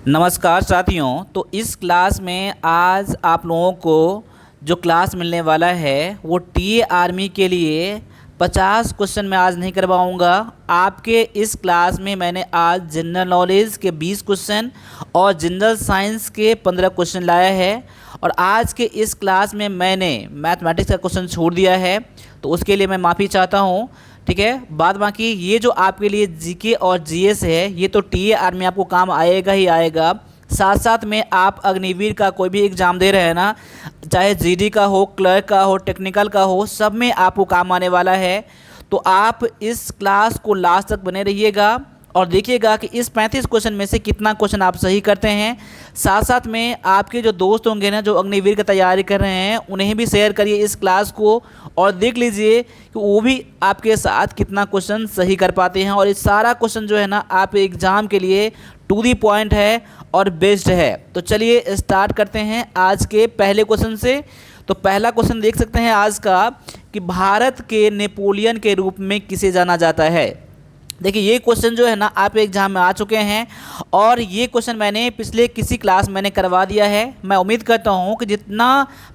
नमस्कार साथियों। तो इस क्लास में आज आप लोगों को जो क्लास मिलने वाला है वो टीए आर्मी के लिए 50 क्वेश्चन मैं आज नहीं करवाऊंगा। आपके इस क्लास में मैंने आज जनरल नॉलेज के 20 क्वेश्चन और जनरल साइंस के 15 क्वेश्चन लाया है। और आज के इस क्लास में मैंने मैथमेटिक्स का क्वेश्चन छोड़ दिया है, तो उसके लिए मैं माफ़ी चाहता हूँ। ठीक है, बाद बाकी ये जो आपके लिए जीके और जीएस है ये तो टीए आर्मी आपको काम आएगा ही आएगा। साथ साथ में आप अग्निवीर का कोई भी एग्ज़ाम दे रहे हैं ना, चाहे जीडी का हो, क्लर्क का हो, टेक्निकल का हो, सब में आपको काम आने वाला है। तो आप इस क्लास को लास्ट तक बने रहिएगा और देखिएगा कि इस 35 क्वेश्चन में से कितना क्वेश्चन आप सही करते हैं। साथ साथ में आपके जो दोस्त होंगे ना जो अग्निवीर की तैयारी कर रहे हैं, उन्हें भी शेयर करिए इस क्लास को और देख लीजिए कि वो भी आपके साथ कितना क्वेश्चन सही कर पाते हैं। और ये सारा क्वेश्चन जो है ना आप एग्ज़ाम के लिए टू दी पॉइंट है और बेस्ड है। तो चलिए स्टार्ट करते हैं आज के पहले क्वेश्चन से। तो पहला क्वेश्चन देख सकते हैं आज का कि भारत के नेपोलियन के रूप में किसे जाना जाता है। देखिए ये क्वेश्चन जो है ना आप एग्जाम में आ चुके हैं और ये क्वेश्चन मैंने पिछले किसी क्लास मैंने करवा दिया है। मैं उम्मीद करता हूँ कि जितना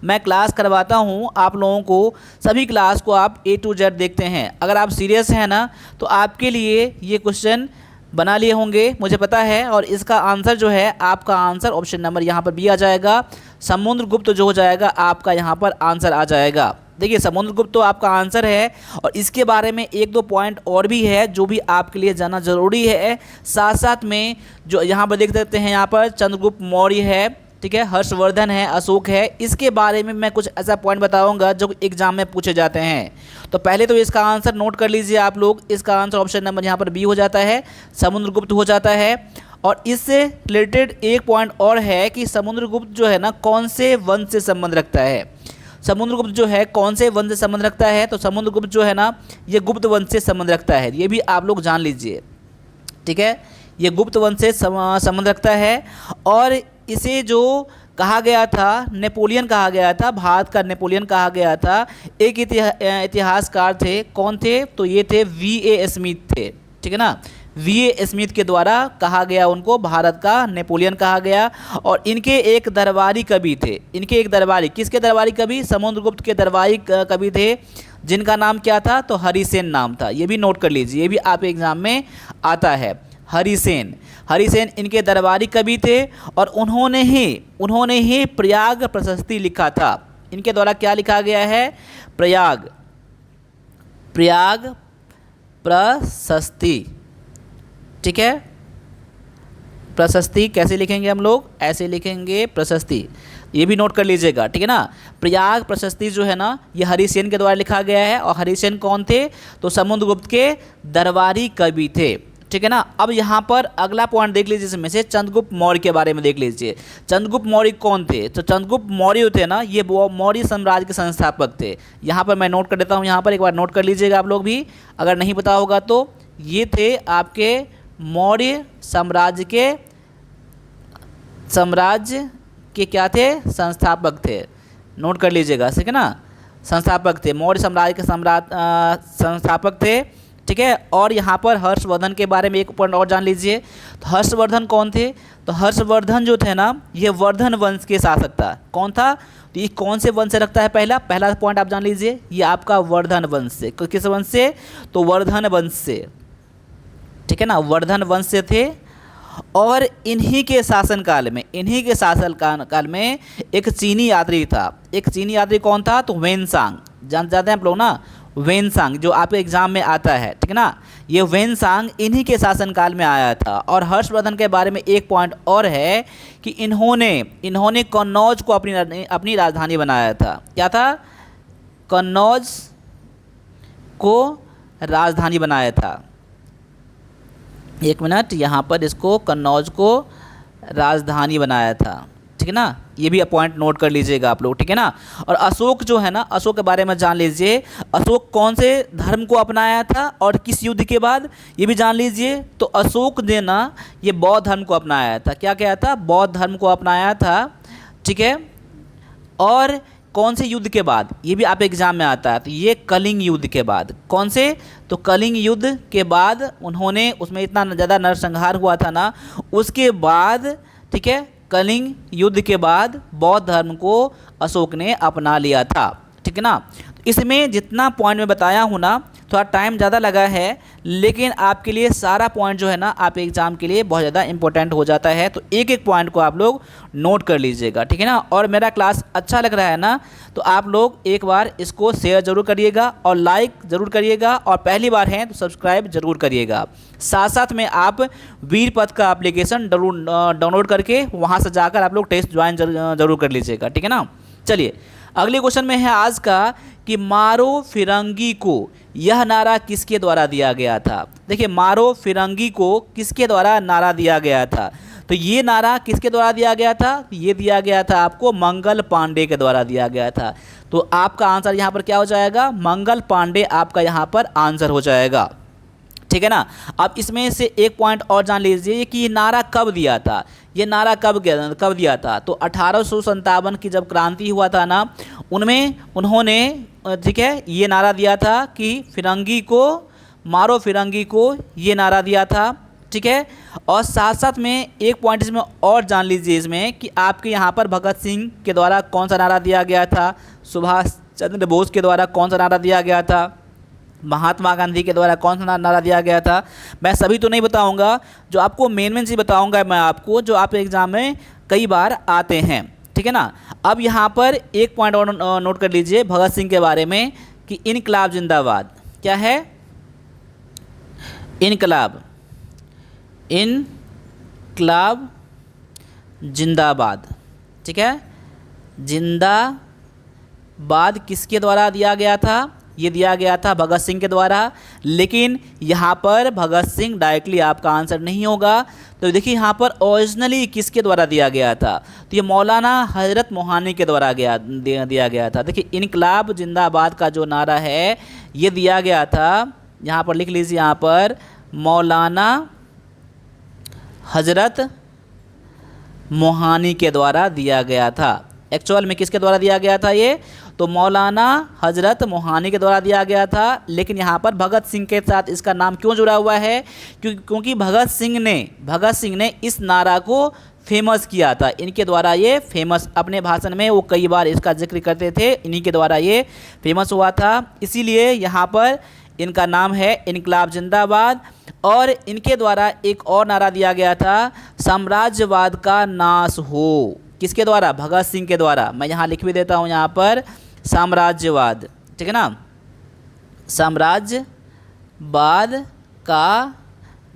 मैं क्लास करवाता हूँ आप लोगों को, सभी क्लास को आप A to Z देखते हैं। अगर आप सीरियस हैं ना तो आपके लिए ये क्वेश्चन बना लिए होंगे, मुझे पता है। और इसका आंसर जो है, आपका आंसर ऑप्शन नंबर यहाँ पर भी आ जाएगा। समुद्रगुप्त जो हो जाएगा आपका यहाँ पर आंसर आ जाएगा। देखिए समुद्रगुप्त तो आपका आंसर है और इसके बारे में एक दो पॉइंट और भी है जो भी आपके लिए जानना ज़रूरी है। साथ साथ में जो यहाँ पर देख सकते हैं, यहाँ पर चंद्रगुप्त मौर्य है, ठीक है, हर्षवर्धन है, अशोक है। इसके बारे में मैं कुछ ऐसा पॉइंट बताऊंगा जो एग्जाम में पूछे जाते हैं। तो पहले तो इसका आंसर नोट कर लीजिए आप लोग। इसका आंसर ऑप्शन नंबर यहाँ पर बी हो जाता है, समुद्रगुप्त हो जाता है। और इससे रिलेटेड एक पॉइंट और है कि समुद्रगुप्त जो है ना कौन से वंश से संबंध रखता है। समुद्रगुप्त जो है कौन से वंश से संबंध रखता है, तो समुद्रगुप्त जो है ना ये गुप्त वंश से संबंध रखता है। ये भी आप लोग जान लीजिए, ठीक है, ये गुप्त वंश से संबंध रखता है। और इसे जो कहा गया था, नेपोलियन कहा गया था, भारत का नेपोलियन कहा गया था। एक इतिहासकार थे, कौन थे, तो ये थे V.A. स्मिथ थे, ठीक है ना। V.A. स्मिथ के द्वारा कहा गया, उनको भारत का नेपोलियन कहा गया। और इनके एक दरबारी कवि थे, इनके एक दरबारी, किसके दरबारी कवि, समुद्रगुप्त के दरबारी कवि थे, जिनका नाम क्या था, तो हरिसेन नाम था। ये भी नोट कर लीजिए, ये भी आप एग्जाम में आता है। हरिसेन, हरिसेन इनके दरबारी कवि थे और उन्होंने ही प्रयाग प्रशस्ति लिखा था। इनके द्वारा क्या लिखा गया है, प्रयाग प्रशस्ति, ठीक है। प्रशस्ति कैसे लिखेंगे हम लोग, ऐसे लिखेंगे प्रशस्ति, ये भी नोट कर लीजिएगा, ठीक है ना। प्रयाग प्रशस्ति जो है ना ये हरिसेन के द्वारा लिखा गया है। और हरिसेन कौन थे, तो समुद्रगुप्त के दरबारी कवि थे, ठीक है ना। अब यहाँ पर अगला पॉइंट देख लीजिए, इसमें से चंद्रगुप्त मौर्य के बारे में देख लीजिए। चंद्रगुप्त मौर्य कौन थे, तो चंद्रगुप्त मौर्य थे ना ये मौर्य साम्राज्य के संस्थापक थे। यहाँ पर मैं नोट कर देता हूँ, यहाँ पर एक बार नोट कर लीजिएगा आप लोग भी, अगर नहीं पता होगा तो। ये थे आपके मौर्य साम्राज्य के क्या थे, संस्थापक थे। नोट कर लीजिएगा, ठीक है ना, संस्थापक थे, मौर्य साम्राज्य के संस्थापक थे, ठीक है। और यहाँ पर हर्षवर्धन के बारे में एक पॉइंट और जान लीजिए। तो हर्षवर्धन कौन थे, तो हर्षवर्धन जो थे ना ये वर्धन वंश के शासक था। कौन था, तो ये कौन से वंश से रखता है, पहला पॉइंट आप जान लीजिए, ये आपका वर्धन वंश से। किस वंश से, तो वर्धन वंश से, ठीक है ना, वर्धन वंश से थे। और इन्हीं के शासनकाल में एक चीनी यात्री था। एक चीनी यात्री कौन था, तो वेनसांग, जानते हैं आप लोग ना, वेनसांग जो आपके एग्जाम में आता है, ठीक है ना। ये वेनसांग इन्हीं के शासनकाल में आया था। और हर्षवर्धन के बारे में एक पॉइंट और है कि इन्होंने कन्नौज को अपनी राजधानी बनाया था। क्या था, कन्नौज को राजधानी बनाया था। एक मिनट, यहाँ पर इसको कन्नौज को राजधानी बनाया था, ठीक है ना। ये भी पॉइंट नोट कर लीजिएगा आप लोग, ठीक है ना। और अशोक जो है ना, अशोक के बारे में जान लीजिए। अशोक कौन से धर्म को अपनाया था और किस युद्ध के बाद, ये भी जान लीजिए। तो अशोक ने ना ये बौद्ध धर्म को अपनाया था। क्या क्या था, बौद्ध धर्म को अपनाया था, ठीक है। और कौन से युद्ध के बाद, ये भी आप एग्जाम में आता है। तो ये कलिंग युद्ध के बाद, कौन से, तो कलिंग युद्ध के बाद उन्होंने, उसमें इतना ज़्यादा नरसंहार हुआ था ना, उसके बाद ठीक है, कलिंग युद्ध के बाद बौद्ध धर्म को अशोक ने अपना लिया था। ठीक है ना। इसमें जितना पॉइंट मैं बताया हूँ ना, थोड़ा टाइम ज़्यादा लगा है, लेकिन आपके लिए सारा पॉइंट जो है ना आप एग्ज़ाम के लिए बहुत ज़्यादा इंपॉर्टेंट हो जाता है। तो एक एक पॉइंट को आप लोग नोट कर लीजिएगा, ठीक है ना। और मेरा क्लास अच्छा लग रहा है ना, तो आप लोग एक बार इसको शेयर ज़रूर करिएगा और लाइक ज़रूर करिएगा, और पहली बार हैं तो सब्सक्राइब ज़रूर करिएगा। साथ साथ में आप वीरपथ का एप्लीकेशन डाउनलोड करके वहाँ से जाकर आप लोग टेस्ट ज्वाइन जरूर कर लीजिएगा, ठीक है ना। चलिए अगले क्वेश्चन में है आज का कि मारो फिरंगी को यह नारा किसके द्वारा दिया गया था। देखिए, मारो फिरंगी को किसके द्वारा नारा दिया गया था, तो ये नारा किसके द्वारा दिया गया था, ये दिया गया था आपको मंगल पांडे के द्वारा दिया गया था। तो आपका आंसर यहाँ पर क्या हो जाएगा, मंगल पांडे आपका यहाँ पर आंसर हो जाएगा, ठीक है ना। अब इसमें से एक पॉइंट और जान लीजिए कि ये नारा कब दिया था, ये नारा कब दिया था। तो 1857 की जब क्रांति हुआ था ना, उनमें उन्होंने, ठीक है, ये नारा दिया था कि फिरंगी को मारो, फिरंगी को, ये नारा दिया था, ठीक है। और साथ साथ में एक पॉइंट इसमें और जान लीजिए इसमें कि आपके यहाँ पर भगत सिंह के द्वारा कौन सा नारा दिया गया था, सुभाष चंद्र बोस के द्वारा कौन सा नारा दिया गया था, महात्मा गांधी के द्वारा कौन सा नारा दिया गया था। मैं सभी तो नहीं बताऊंगा, जो आपको मेन चीज़ बताऊंगा मैं आपको, जो आप एग्ज़ाम में कई बार आते हैं, ठीक है ना। अब यहाँ पर एक पॉइंट और नोट कर लीजिए भगत सिंह के बारे में कि इनकलाब जिंदाबाद, क्या है, इनकलाब, इनकलाब जिंदाबाद, ठीक है। जिंदाबाद किसके द्वारा दिया गया था, ये दिया गया था भगत सिंह के द्वारा। लेकिन यहाँ पर भगत सिंह डायरेक्टली आपका आंसर नहीं होगा। तो देखिए यहाँ पर ओरिजिनली किसके द्वारा दिया गया था, तो ये मौलाना हजरत मोहानी के द्वारा दिया गया था। देखिए इनकलाब जिंदाबाद का जो नारा है ये दिया गया था, यहाँ पर लिख लीजिए, यहाँ पर मौलाना हजरत मोहानी के द्वारा दिया गया था। एक्चुअल में किसके द्वारा दिया गया था ये, तो मौलाना हजरत मोहानी के द्वारा दिया गया था। लेकिन यहाँ पर भगत सिंह के साथ इसका नाम क्यों जुड़ा हुआ है, क्योंकि भगत सिंह ने इस नारा को फेमस किया था, इनके द्वारा ये फेमस, अपने भाषण में वो कई बार इसका जिक्र करते थे, इन्हीं के द्वारा ये फेमस हुआ था। इसीलिए यहाँ पर इनका नाम है इनकलाब जिंदाबाद। और इनके द्वारा एक और नारा दिया गया था, साम्राज्यवाद का नाश हो, किसके द्वारा, भगत सिंह के द्वारा। मैं यहाँ लिख भी देता हूँ यहाँ पर साम्राज्यवाद, ठीक है ना, साम्राज्यवाद का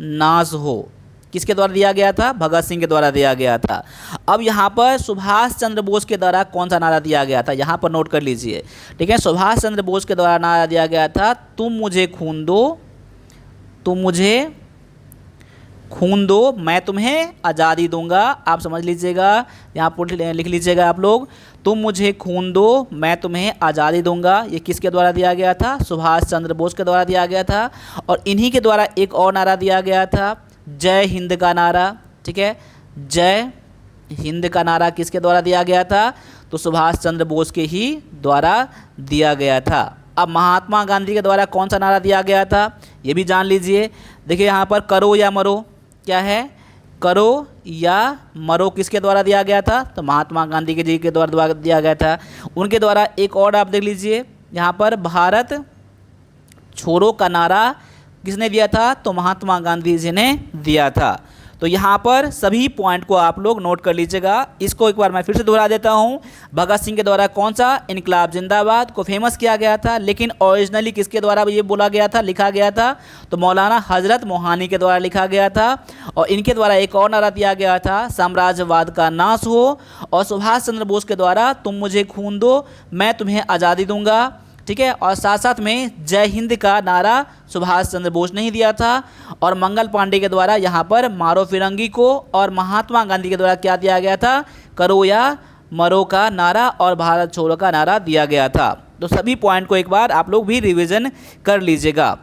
नाश हो, किसके द्वारा दिया गया था, भगत सिंह के द्वारा दिया गया था। अब यहाँ पर सुभाष चंद्र बोस के द्वारा कौन सा नारा दिया गया था, यहाँ पर नोट कर लीजिए, ठीक है। सुभाष चंद्र बोस के द्वारा नारा दिया गया था, तुम मुझे खून दो, तुम मुझे खून दो, मैं तुम्हें आज़ादी दूंगा। आप समझ लीजिएगा, यहाँ पर लिख लीजिएगा आप लोग, तुम मुझे खून दो, मैं तुम्हें आज़ादी दूंगा। ये किसके द्वारा दिया गया था, सुभाष चंद्र बोस के द्वारा दिया गया था। और इन्हीं के द्वारा एक और नारा दिया गया था, जय हिंद का नारा, ठीक है। जय हिंद का नारा किसके द्वारा दिया गया था, तो सुभाष चंद्र बोस के ही द्वारा दिया गया था। अब महात्मा गांधी के द्वारा कौन सा नारा दिया गया था, ये भी जान लीजिए। देखिए यहाँ पर करो या मरो, क्या है, करो या मरो किसके द्वारा दिया गया था, तो महात्मा गांधी के जी के द्वारा दिया गया था। उनके द्वारा एक और आप देख लीजिए, यहाँ पर भारत छोड़ो का नारा किसने दिया था, तो महात्मा गांधी जी ने दिया था। तो यहाँ पर सभी पॉइंट को आप लोग नोट कर लीजिएगा। इसको एक बार मैं फिर से दोहरा देता हूँ, भगत सिंह के द्वारा कौन सा, इनकलाब जिंदाबाद को फेमस किया गया था, लेकिन ओरिजिनली किसके द्वारा ये बोला गया था, लिखा गया था, तो मौलाना हजरत मोहानी के द्वारा लिखा गया था। और इनके द्वारा एक और नारा दिया गया था, साम्राज्यवाद का नाश हो। और सुभाष चंद्र बोस के द्वारा तुम मुझे खून दो, मैं तुम्हें आज़ादी दूंगा, ठीक है। और साथ साथ में जय हिंद का नारा सुभाष चंद्र बोस ने ही दिया था। और मंगल पांडे के द्वारा यहाँ पर मारो फिरंगी को, और महात्मा गांधी के द्वारा क्या दिया गया था, करो या मरो का नारा और भारत छोड़ो का नारा दिया गया था। तो सभी पॉइंट को एक बार आप लोग भी रिवीजन कर लीजिएगा।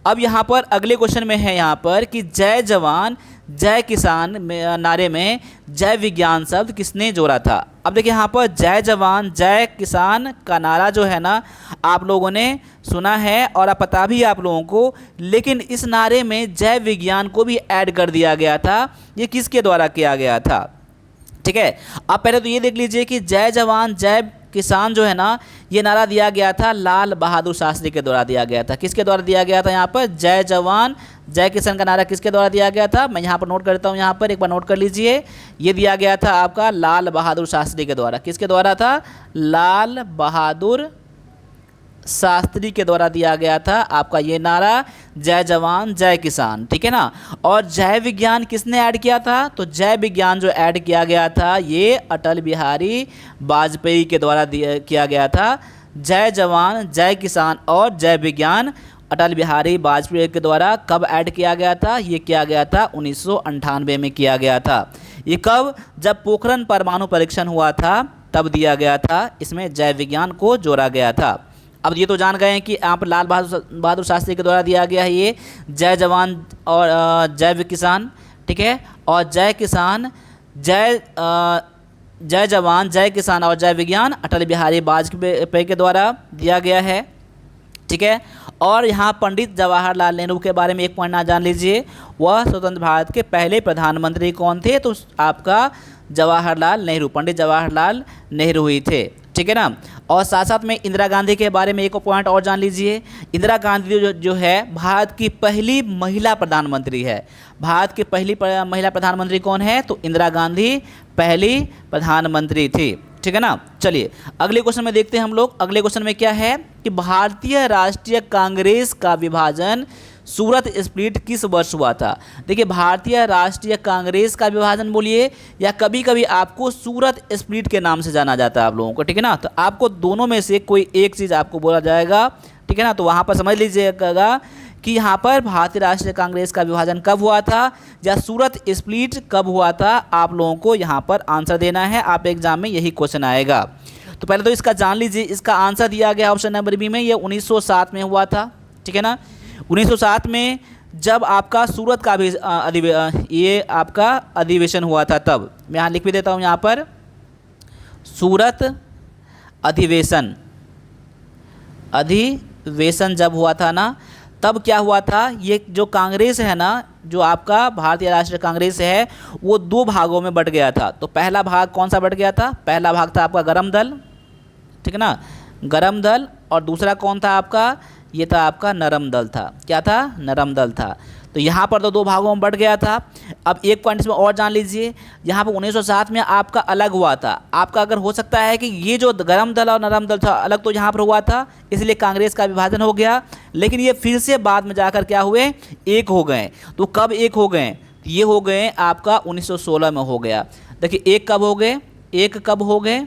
अब यहाँ पर अगले क्वेश्चन में है यहाँ पर कि जय जवान जय किसान नारे में जय विज्ञान शब्द किसने जोड़ा था। अब देखिए यहाँ पर जय जवान जय किसान का नारा जो है ना आप लोगों ने सुना है और अब पता भी आप लोगों को, लेकिन इस नारे में जय विज्ञान को भी ऐड कर दिया गया था। ये किसके द्वारा किया गया था, ठीक है। अब पहले तो ये देख लीजिए कि जय जवान जय किसान जो है ना, ये नारा दिया गया था लाल बहादुर शास्त्री के द्वारा दिया गया था। किसके द्वारा दिया गया था? यहाँ पर जय जवान जय किसान का नारा किसके द्वारा दिया गया था? मैं यहाँ पर नोट करता हूँ, यहाँ पर एक बार नोट कर लीजिए। ये दिया गया था आपका लाल बहादुर शास्त्री के द्वारा। किसके द्वारा था? लाल बहादुर शास्त्री के द्वारा दिया गया था आपका ये नारा, जय जवान जय किसान। ठीक है ना। और जय विज्ञान किसने ऐड किया था? तो जय विज्ञान जो ऐड किया गया था ये अटल बिहारी वाजपेयी के द्वारा किया गया था। जय जवान जय किसान और जय विज्ञान अटल बिहारी वाजपेयी के द्वारा कब ऐड किया गया था? ये किया गया था 1998 में किया गया था। ये कब? जब पोखरण परमाणु परीक्षण हुआ था तब दिया गया था। इसमें जय विज्ञान को जोड़ा गया था। अब ये तो जान गए हैं कि यहाँ पर लाल बहादुर शास्त्री के द्वारा दिया गया है ये जय जवान और जय किसान। ठीक है। और जय किसान जय जवान जय किसान और जय विज्ञान अटल बिहारी वाजपेयी के द्वारा दिया गया है। ठीक है। और यहाँ पंडित जवाहरलाल नेहरू के बारे में एक पॉइंट ना जान लीजिए, वह स्वतंत्र भारत के पहले प्रधानमंत्री कौन थे? तो आपका जवाहरलाल नेहरू, पंडित जवाहरलाल नेहरू ही थे। ठीक है ना। और साथ साथ में इंदिरा गांधी के बारे में एक पॉइंट और जान लीजिए। इंदिरा गांधी जो है भारत की पहली महिला प्रधानमंत्री है। भारत की पहली महिला प्रधानमंत्री कौन है? तो इंदिरा गांधी पहली प्रधानमंत्री थी। ठीक है ना। चलिए अगले क्वेश्चन में देखते हैं हम लोग। अगले क्वेश्चन में क्या है कि भारतीय राष्ट्रीय कांग्रेस का विभाजन सूरत स्प्लिट किस वर्ष हुआ था? देखिए भारतीय राष्ट्रीय कांग्रेस का विभाजन बोलिए या कभी कभी आपको सूरत स्प्लिट के नाम से जाना जाता है आप लोगों को। ठीक है ना। तो आपको दोनों में से कोई एक चीज़ आपको बोला जाएगा। ठीक है ना। तो वहाँ पर समझ लीजिएगा कि यहाँ पर भारतीय राष्ट्रीय कांग्रेस का विभाजन कब हुआ था या सूरत स्प्लिट कब हुआ था, आप लोगों को यहाँ पर आंसर देना है। आप एग्जाम में यही क्वेश्चन आएगा। तो पहले तो इसका जान लीजिए। इसका आंसर दिया गया ऑप्शन नंबर बी में, ये 1907 में हुआ था। ठीक है ना। 1907 में जब आपका सूरत का भी ये आपका अधिवेशन हुआ था तब। मैं यहाँ लिख भी देता हूँ यहाँ पर, सूरत अधिवेशन जब हुआ था ना, तब क्या हुआ था, ये जो कांग्रेस है ना, जो आपका भारतीय राष्ट्रीय कांग्रेस है, वो दो भागों में बट गया था। तो पहला भाग कौन सा बट गया था? पहला भाग था आपका गरम दल। ठीक है ना, गरम दल। और दूसरा कौन था आपका? ये था आपका नरम दल था। क्या था? नरम दल था। तो यहाँ पर तो दो भागों में बढ़ गया था। अब एक पॉइंट इसमें और जान लीजिए, यहाँ पर 1907 में आपका अलग हुआ था। आपका अगर हो सकता है कि ये जो गरम दल और नरम दल था अलग तो यहाँ पर हुआ था, इसलिए कांग्रेस का विभाजन हो गया। लेकिन ये फिर से बाद में जाकर क्या हुए? एक हो गए। तो कब एक हो गए? ये हो गए आपका 1916 में हो गया। देखिए एक कब हो गए? एक कब हो गए?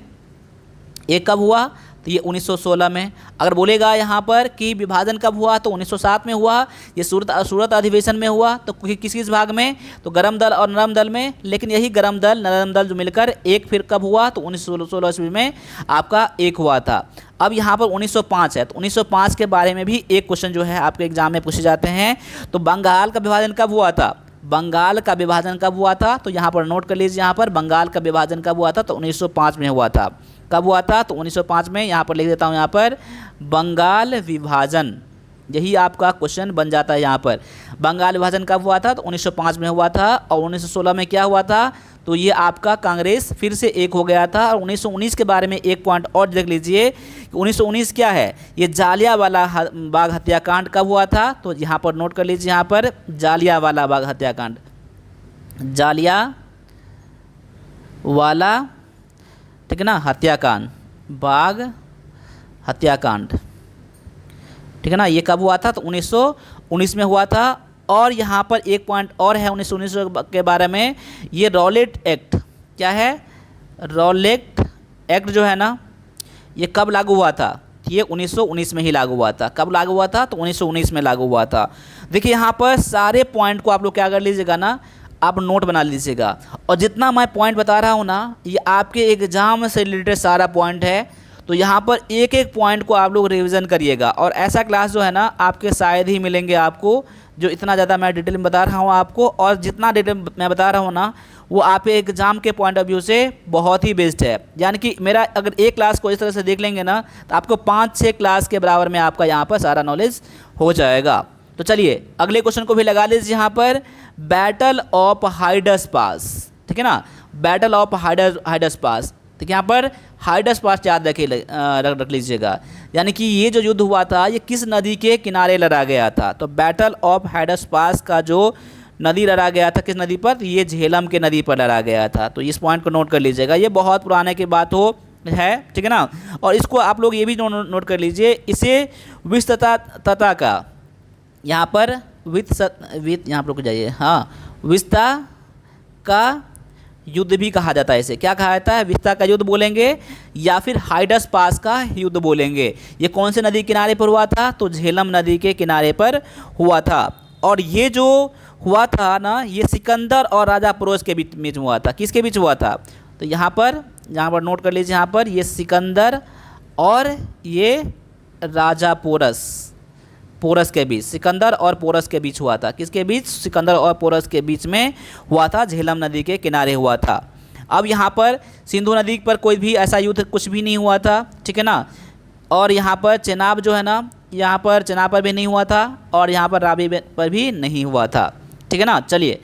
एक कब हुआ? तो ये 1916 में। अगर बोलेगा यहाँ पर कि विभाजन कब हुआ, तो 1907 में हुआ। ये सूरत अधिवेशन में हुआ। तो किस भाग में? तो गरम दल और नरम दल में। लेकिन यही गरम दल नरम दल जो मिलकर एक फिर कब हुआ? तो 1916 ईस्वी में आपका एक हुआ था। अब यहाँ पर 1905 है, तो 1905 के बारे में भी एक क्वेश्चन जो है आपके एग्जाम में पूछे जाते हैं। तो बंगाल का विभाजन कब हुआ था? बंगाल का विभाजन कब हुआ था? तो यहाँ पर नोट कर लीजिए, यहाँ पर बंगाल का विभाजन कब हुआ था? तो 1905 में हुआ था। कब हुआ था? तो 1905 में। यहाँ पर लिख देता हूँ, यहाँ पर बंगाल विभाजन, यही आपका क्वेश्चन बन जाता है। यहाँ पर बंगाल विभाजन कब हुआ था? तो 1905 में हुआ था। और 1916 में क्या हुआ था? तो ये आपका कांग्रेस फिर से एक हो गया था। और 1919 के बारे में एक पॉइंट और देख लीजिए, 1919 क्या है? ये जालियांवाला बाग हत्याकांड कब हुआ था? तो यहाँ पर नोट कर लीजिए, यहाँ पर जालियांवाला बाग हत्याकांड, जालियांवाला, ठीक है ना, हत्याकांड, बाग हत्याकांड। ठीक है ना। ये कब हुआ था? तो 1919 में हुआ था। और यहाँ पर एक पॉइंट और है 1919 के बारे में, ये रॉलेट एक्ट। क्या है? रॉलेट एक्ट जो है ना, ये कब लागू हुआ था? ये 1919 में ही लागू हुआ था। कब लागू हुआ था? तो 1919 में लागू हुआ था। देखिए यहाँ पर सारे पॉइंट को आप लोग क्या कर लीजिएगा ना, आप नोट बना लीजिएगा। और जितना मैं पॉइंट बता रहा हूँ ना, ये आपके एग्जाम से रिलेटेड सारा पॉइंट है। तो यहाँ पर एक एक पॉइंट को आप लोग रिवीजन करिएगा। और ऐसा क्लास जो है ना, आपके शायद ही मिलेंगे आपको, जो इतना ज़्यादा मैं डिटेल में बता रहा हूँ आपको। और जितना डिटेल मैं बता रहा हूँ ना, वो आपके एग्जाम के पॉइंट ऑफ व्यू से बहुत ही बेस्ट है। यानी कि मेरा अगर एक क्लास को इस तरह से देख लेंगे ना, तो आपको 5-6 क्लास के बराबर में आपका यहाँ पर सारा नॉलेज हो जाएगा। तो चलिए अगले क्वेश्चन को भी लगा लीजिए यहाँ पर, बैटल ऑफ हाइडस पास। ठीक है ना, बैटल ऑफ हाइडस पास। देखिए यहाँ पर हाइडस पास याद रख लीजिएगा, यानी कि ये जो युद्ध हुआ था ये किस नदी के किनारे लड़ा गया था। तो बैटल ऑफ हाइडस पास का जो नदी लड़ा गया था, किस नदी पर, ये झेलम के नदी पर लड़ा गया था। तो इस पॉइंट को नोट कर लीजिएगा, ये बहुत पुराने की बात है, ठीक है ना। और इसको आप लोग ये भी नोट कर लीजिए, इसे विश्व तथा का यहाँ पर वित्त यहाँ पर रुक जाइए, हाँ, विस्ता का युद्ध भी कहा जाता है। इसे क्या कहा जाता है, विस्ता का युद्ध बोलेंगे या फिर हाइडस पास का युद्ध बोलेंगे। ये कौन से नदी किनारे पर हुआ था, तो झेलम नदी के किनारे पर हुआ था। और ये जो हुआ था ना, ये सिकंदर और राजा पोरस के बीच हुआ था। किसके बीच हुआ था, तो यहाँ पर नोट कर लीजिए, यहाँ पर ये सिकंदर और ये राजा पोरस के बीच, सिकंदर और पोरस के बीच हुआ था। किसके बीच, सिकंदर और पोरस के बीच में हुआ था, झेलम नदी के किनारे हुआ था। अब यहाँ पर सिंधु नदी पर कोई भी ऐसा युद्ध कुछ भी नहीं हुआ था, ठीक है ना। और यहाँ पर चेनाब जो है ना, यहाँ पर चेनाब पर भी नहीं हुआ था और यहाँ पर रावी पर भी नहीं हुआ था, ठीक है ना। चलिए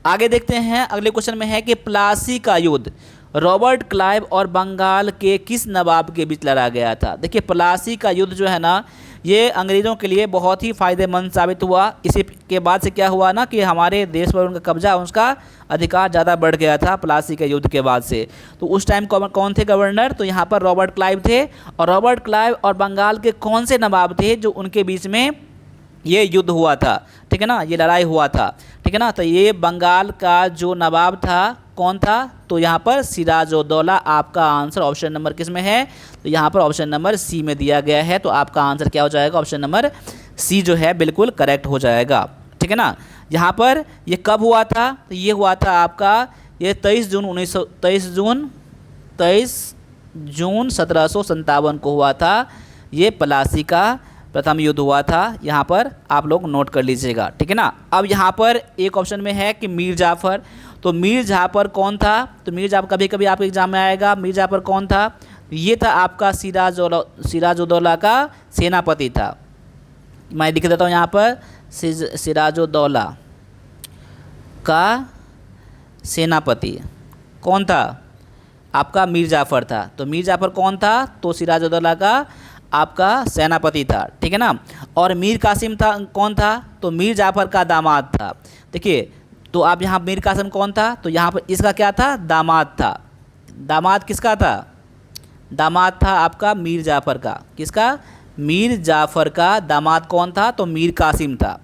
आगे देखते हैं, अगले क्वेश्चन में है कि प्लासी का युद्ध रॉबर्ट क्लाइव और बंगाल के किस नवाब के बीच लड़ा गया था। देखिए प्लासी का युद्ध जो है ना, ये अंग्रेज़ों के लिए बहुत ही फ़ायदेमंद साबित हुआ। इसी के बाद से क्या हुआ ना कि हमारे देश पर उनका कब्जा, उसका अधिकार ज़्यादा बढ़ गया था प्लासी के युद्ध के बाद से। तो उस टाइम कौन थे गवर्नर, तो यहाँ पर रॉबर्ट क्लाइव थे। और रॉबर्ट क्लाइव और बंगाल के कौन से नवाब थे जो उनके बीच में ये युद्ध हुआ था, ठीक है ना, ये लड़ाई हुआ था, ठीक है ना। तो ये बंगाल का जो नवाब था कौन था, तो यहाँ पर सिराजुद्दौला। आपका आंसर ऑप्शन नंबर किस में है, तो यहाँ पर ऑप्शन नंबर सी में दिया गया है। तो आपका आंसर क्या हो जाएगा, ऑप्शन नंबर सी जो है बिल्कुल करेक्ट हो जाएगा, ठीक है ना। यहाँ पर ये कब हुआ था, तो ये हुआ था आपका ये 23 जून 1757 को हुआ था। ये प्लासी का प्रथम युद्ध हुआ था, यहाँ पर आप लोग नोट कर लीजिएगा, ठीक है ना। अब यहाँ पर एक ऑप्शन में है कि मीर जाफ़र। तो मीर जाफ़र कौन था, तो मीर जाफ़र कभी कभी आपके एग्जाम में आएगा। मीर जाफ़र कौन था, ये था आपका सिराजुद्दौला का सेनापति था। मैं लिख देता हूँ यहाँ पर, सिराजुद्दौला का सेनापति कौन था, आपका मीर जाफ़र था। तो मीर जाफ़र कौन था, तो सिराजुद्दौला का आपका सेनापति था, ठीक है ना। और मीर कासिम था कौन था, तो मीर जाफ़र का दामाद था। देखिए तो आप यहाँ मीर कासिम कौन था, तो यहाँ पर इसका क्या था, दामाद था। दामाद किसका था, दामाद था आपका मीर जाफ़र का। किसका, मीर जाफ़र का दामाद कौन था, तो मीर कासिम था,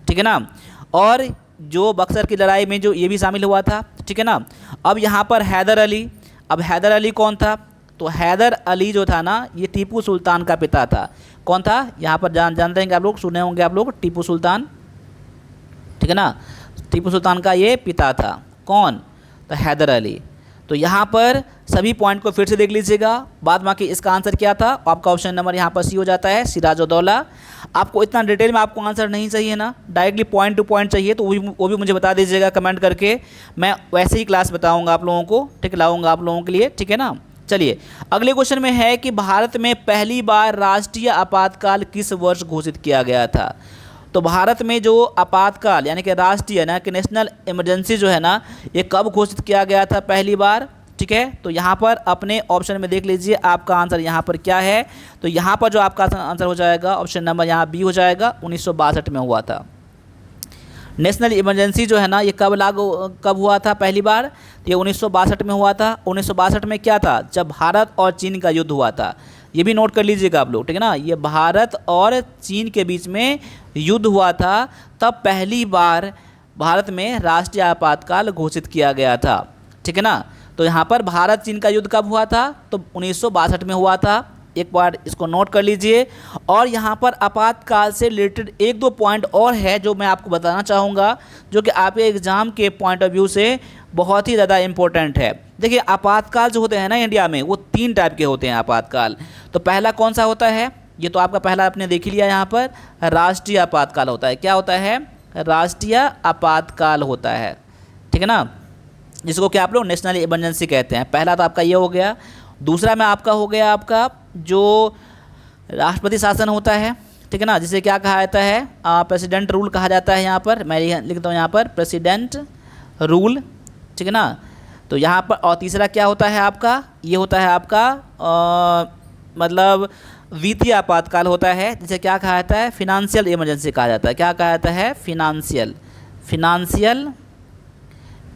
ठीक है ना। और जो बक्सर की लड़ाई में जो ये भी शामिल हुआ था, ठीक है ना। अब यहाँ पर हैदर अली। अब हैदर अली कौन था, तो हैदर अली जो था ना, ये टीपू सुल्तान का पिता था। कौन था, यहाँ पर जानते हैं कि आप लोग सुने होंगे आप लोग, टीपू सुल्तान, ठीक है ना। टीपू सुल्तान का ये पिता था, कौन, तो हैदर अली। तो यहाँ पर सभी पॉइंट को फिर से देख लीजिएगा, बाद बाकी इसका आंसर क्या था, आपका ऑप्शन नंबर यहाँ पर सी हो जाता है, सिराजुद्दौला। आपको इतना डिटेल में आपको आंसर नहीं चाहिए ना, डायरेक्टली पॉइंट टू पॉइंट चाहिए, तो वो भी मुझे बता दीजिएगा कमेंट करके। मैं वैसे ही क्लास बताऊँगा आप लोगों को, ठीक, लाऊँगा आप लोगों के लिए, ठीक है ना। चलिए अगले क्वेश्चन में है कि भारत में पहली बार राष्ट्रीय आपातकाल किस वर्ष घोषित किया गया था। तो भारत में जो आपातकाल यानी कि राष्ट्रीय ना कि नेशनल इमरजेंसी जो है ना, ये कब घोषित किया गया था पहली बार, ठीक है। तो यहाँ पर अपने ऑप्शन में देख लीजिए आपका आंसर यहाँ पर क्या है। तो यहाँ पर जो आपका आंसर हो जाएगा ऑप्शन नंबर यहाँ बी हो जाएगा, 1962 में हुआ था। नेशनल इमरजेंसी जो है ना, ये कब हुआ था पहली बार, तो ये 1962 में हुआ था। 1962 में क्या था, जब भारत और चीन का युद्ध हुआ था। ये भी नोट कर लीजिएगा आप लोग, ठीक है ना। ये भारत और चीन के बीच में युद्ध हुआ था, तब पहली बार भारत में राष्ट्रीय आपातकाल घोषित किया गया था, ठीक है ना। तो यहाँ पर भारत चीन का युद्ध कब हुआ था, तो 1962 में हुआ था। एक बार इसको नोट कर लीजिए। और यहाँ पर आपातकाल से रिलेटेड एक दो पॉइंट और है जो मैं आपको बताना चाहूँगा, जो कि आपके एग्ज़ाम के पॉइंट ऑफ व्यू से बहुत ही ज़्यादा इम्पोर्टेंट है। देखिए आपातकाल जो होते हैं ना इंडिया में, वो 3 टाइप के होते हैं आपातकाल। तो पहला कौन सा होता है, ये तो आपका पहला आपने देख लिया, यहाँ पर राष्ट्रीय आपातकाल होता है। क्या होता है, राष्ट्रीय आपातकाल होता है, ठीक है ना, जिसको कि आप लोग नेशनल इमरजेंसी कहते हैं। पहला तो आपका ये हो गया। दूसरा में आपका हो गया आपका जो राष्ट्रपति शासन होता है, ठीक है ना, जिसे क्या कहा जाता है, प्रेसिडेंट रूल कहा जाता है। यहाँ पर मैं लिखता हूँ यहाँ पर प्रेसिडेंट रूल, ठीक है ना। तो यहाँ पर और तीसरा क्या होता है आपका, ये होता है आपका मतलब वित्तीय आपातकाल होता है, जिसे क्या कहा जाता है, फिनांशियल इमरजेंसी कहा जाता है। क्या कहा जाता है, फिनांशियल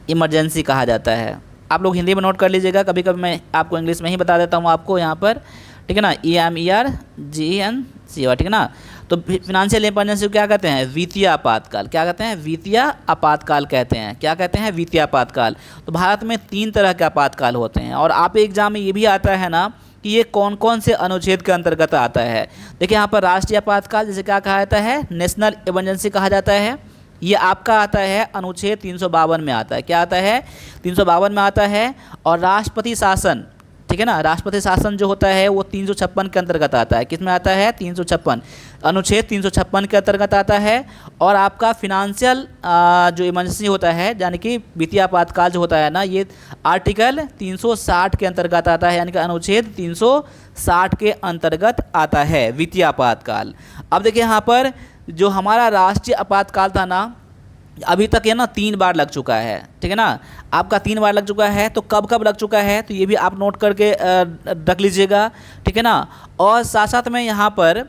इमरजेंसी कहा जाता है। आप लोग हिंदी में नोट कर लीजिएगा, कभी कभी मैं आपको इंग्लिश में ही बता देता हूँ आपको यहाँ पर, ठीक है ना, EMERGENC, ठीक है ना। तो फिनांशियल इमरजेंसी को क्या कहते हैं, वित्तीय आपातकाल। क्या कहते हैं, वित्तीय आपातकाल कहते हैं। क्या कहते हैं, वित्तीय आपातकाल। तो भारत में 3 तरह के आपातकाल होते हैं, और आप एग्जाम में ये भी आता है ना कि ये कौन कौन से अनुच्छेद के अंतर्गत आता है। देखिए यहाँ पर राष्ट्रीय आपातकाल, जिसे क्या कहा जाता है, नेशनल इमरजेंसी कहा जाता है, ये आपका आता है अनुच्छेद 352 में आता है। क्या आता है, 352 में आता है। और राष्ट्रपति शासन, ठीक है ना, राष्ट्रपति शासन जो होता है वो 356 के अंतर्गत आता है। किस में आता है, 356, अनुच्छेद 356 के अंतर्गत आता है। और आपका फिनांशियल जो इमरजेंसी होता है, यानी कि वित्तीय आपातकाल जो होता है ना, ये आर्टिकल 360 के अंतर्गत आता है, यानी कि अनुच्छेद 360 के अंतर्गत आता है वित्तीय आपातकाल। अब देखिए यहाँ पर जो हमारा राष्ट्रीय आपातकाल था ना, अभी तक ये ना 3 बार लग चुका है, ठीक है ना, आपका 3 बार लग चुका है। तो कब कब लग चुका है, तो ये भी आप नोट करके रख लीजिएगा, ठीक है ना। और साथ साथ में यहाँ पर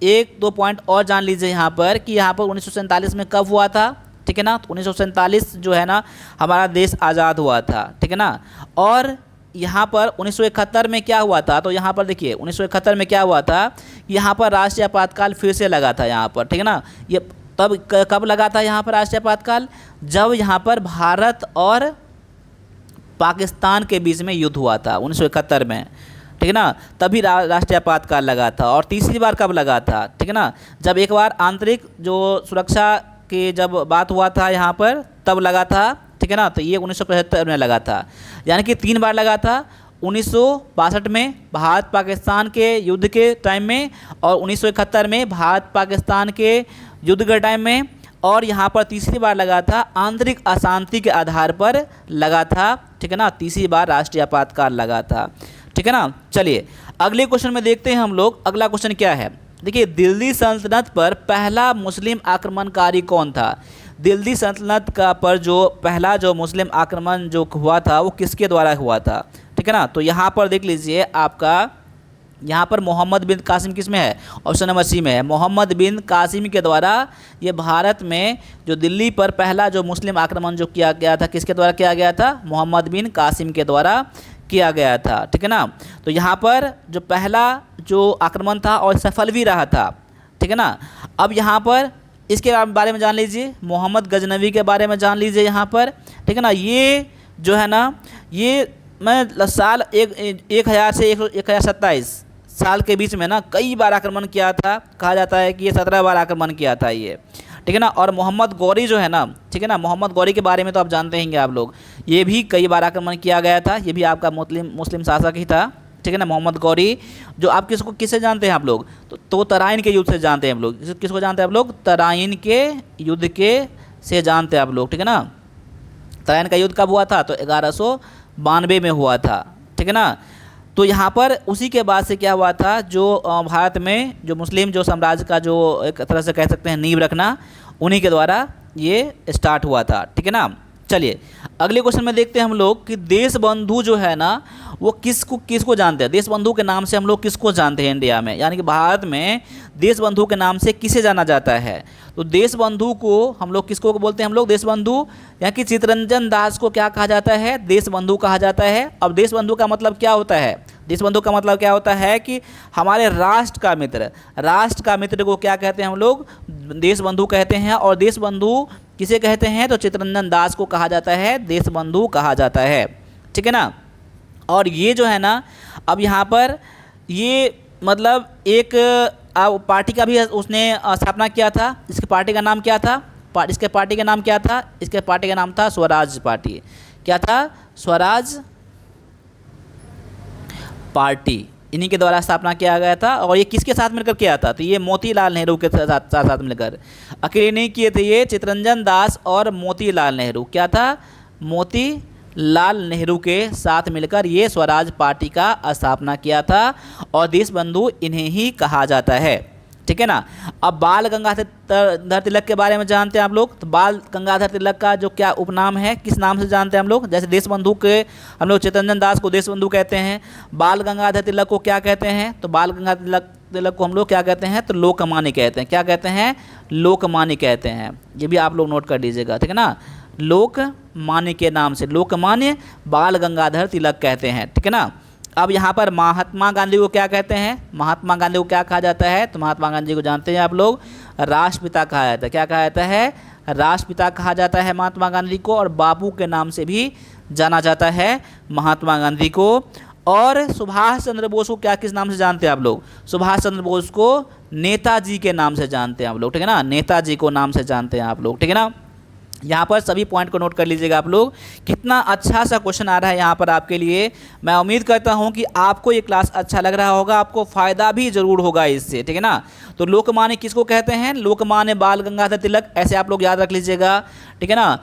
1-2 पॉइंट और जान लीजिए यहाँ पर कि यहाँ पर 1947 में कब हुआ था, ठीक है ना। तो 1947 जो है ना हमारा देश आज़ाद हुआ था, ठीक है ना। और यहाँ पर 1971 में क्या हुआ था, तो यहाँ पर देखिए 1971 में क्या हुआ था, यहाँ पर राष्ट्रीय आपातकाल फिर से लगा था यहाँ पर, ठीक है ना। ये तब कब लगा था यहाँ पर राष्ट्रीय आपातकाल, जब यहाँ पर भारत और पाकिस्तान के बीच में युद्ध हुआ था 1971 में, ठीक है ना, तभी राष्ट्रीय आपातकाल लगा था। और तीसरी बार कब लगा था, ठीक है ना, जब एक बार आंतरिक जो सुरक्षा की जब बात हुआ था यहाँ पर, तब लगा था, ठीक है ना। तो ये 1975 में लगा था, यानी कि 3 बार लगा था। 1962 में भारत पाकिस्तान के युद्ध के टाइम में, और 1971 में भारत पाकिस्तान के युद्ध के टाइम में, और यहाँ पर तीसरी बार लगा था आंतरिक अशांति के आधार पर लगा था, ठीक है ना। तीसरी बार राष्ट्रीय आपातकाल लगा था, ठीक है ना। चलिए अगले क्वेश्चन में देखते हैं हम लोग। अगला क्वेश्चन क्या है, देखिए दिल्ली सल्तनत पर पहला मुस्लिम आक्रमणकारी कौन था। दिल्ली सल्तनत का पर जो पहला जो मुस्लिम आक्रमण जो हुआ था वो किसके द्वारा हुआ था, ठीक है ना। तो यहाँ पर देख लीजिए आपका, यहाँ पर मोहम्मद बिन कासिम किस में है, ऑप्शन नंबर सी में है। मोहम्मद बिन कासिम के द्वारा ये भारत में जो दिल्ली पर पहला जो मुस्लिम आक्रमण जो किया गया था, किसके द्वारा किया गया था, मोहम्मद बिन कासिम के द्वारा किया गया था, ठीक है ना। तो यहाँ पर जो पहला जो आक्रमण था और सफल भी रहा था, ठीक है ना। अब यहाँ पर इसके बारे में जान लीजिए, मोहम्मद गजनवी के बारे में जान लीजिए यहाँ पर, ठीक है ना। ये जो है ना, ये मैं साल 1000 से 1027 साल के बीच में ना कई बार आक्रमण किया था। कहा जाता है कि ये 17 बार आक्रमण किया था ये, ठीक है ना। और मोहम्मद गौरी जो है ना, ठीक है ना, मोहम्मद गौरी के बारे में तो आप जानते होंगे आप लोग, ये भी कई बार आक्रमण किया गया था। ये भी आपका मुस्लिम शासक ही था, ठीक है ना। मोहम्मद गौरी जो आप किससे जानते हैं आप लोग, तो तराइन के युद्ध से जानते हैं हम लोग। किसको जानते हैं आप लोग, तराइन के युद्ध के से जानते हैं आप लोग, ठीक है ना। तराइन का युद्ध कब हुआ था, तो 1192 में हुआ था, ठीक है ना। तो यहाँ पर उसी के बाद से क्या हुआ था, जो भारत में जो मुस्लिम जो साम्राज्य का जो एक तरह से कह सकते हैं नींव रखना, उन्हीं के द्वारा ये स्टार्ट हुआ था, ठीक है ना। चलिए अगले क्वेश्चन में देखते हैं हम लोग कि देश बंधु जो है ना वो किसको जानते हैं। देश बंधु के नाम से हम लोग किसको जानते हैं इंडिया में, यानी कि भारत में देश बंधु के नाम से किसे जाना जाता है। तो देश बंधु को हम लोग किसको बोलते हैं, हम लोग देश बंधु, यानी कि चित्तरंजन दास को क्या कहा जाता है, देश बंधु कहा जाता है। अब देश बंधु का मतलब क्या होता है, देश बंधु का मतलब क्या होता है कि हमारे राष्ट्र का मित्र को क्या कहते हैं हम लोग, देश बंधु कहते हैं। और देश बंधु किसे कहते हैं, तो चित्तरंजन दास को कहा जाता है, देश बंधु कहा जाता है, ठीक है ना। और ये जो है ना, अब यहाँ पर ये मतलब एक पार्टी का भी उसने स्थापना किया था। इसके पार्टी का नाम क्या था, इसके पार्टी का नाम क्या था, इसके पार्टी का नाम था स्वराज पार्टी। क्या था, स्वराज पार्टी, इन्हीं के द्वारा स्थापना किया गया था। और ये किसके साथ मिलकर किया था, तो ये मोतीलाल नेहरू के साथ मिलकर, अकेले नहीं किए थे ये, चित्तरंजन दास और मोतीलाल नेहरू, क्या था, मोतीलाल नेहरू के साथ मिलकर ये स्वराज पार्टी का स्थापना किया था। और देश बंधु इन्हें ही कहा जाता है, ठीक है ना। अब बाल गंगाधर तिलक के बारे में जानते हैं आप लोग। तो बाल गंगाधर तिलक का जो क्या उपनाम है, किस नाम से जानते हैं हम लोग? जैसे देशबंधु के हम लोग चित्तरंजन दास को देशबंधु कहते हैं, बाल गंगाधर तिलक को क्या कहते हैं? तो बाल गंगाधर तिलक को हम लोग क्या कहते हैं? तो लोकमान्य कहते हैं। क्या कहते हैं? लोकमान्य कहते हैं। ये भी आप लोग नोट कर लीजिएगा, ठीक है ना। लोकमान्य के नाम से लोकमान्य बाल गंगाधर तिलक कहते हैं, ठीक है ना। अब यहाँ पर महात्मा गांधी को क्या कहते हैं? महात्मा गांधी को क्या कहा जाता है? तो महात्मा गांधी को जानते हैं आप लोग, राष्ट्रपिता कहा जाता है। क्या कहा जाता है? राष्ट्रपिता कहा जाता है महात्मा गांधी को, और बापू के नाम से भी जाना जाता है महात्मा गांधी को। और सुभाष चंद्र बोस को क्या किस नाम से जानते हैं आप लोग? सुभाष चंद्र बोस को नेताजी के नाम से जानते हैं आप लोग, ठीक है ना। नेताजी को नाम से जानते हैं आप लोग, ठीक है ना। यहाँ पर सभी पॉइंट को नोट कर लीजिएगा आप लोग। कितना अच्छा सा क्वेश्चन आ रहा है यहाँ पर आपके लिए। मैं उम्मीद करता हूँ कि आपको ये क्लास अच्छा लग रहा होगा, आपको फ़ायदा भी ज़रूर होगा इससे, ठीक है ना। तो लोकमान्य किसको कहते हैं? लोकमान्य बाल गंगाधर तिलक, ऐसे आप लोग याद रख लीजिएगा, ठीक है ना।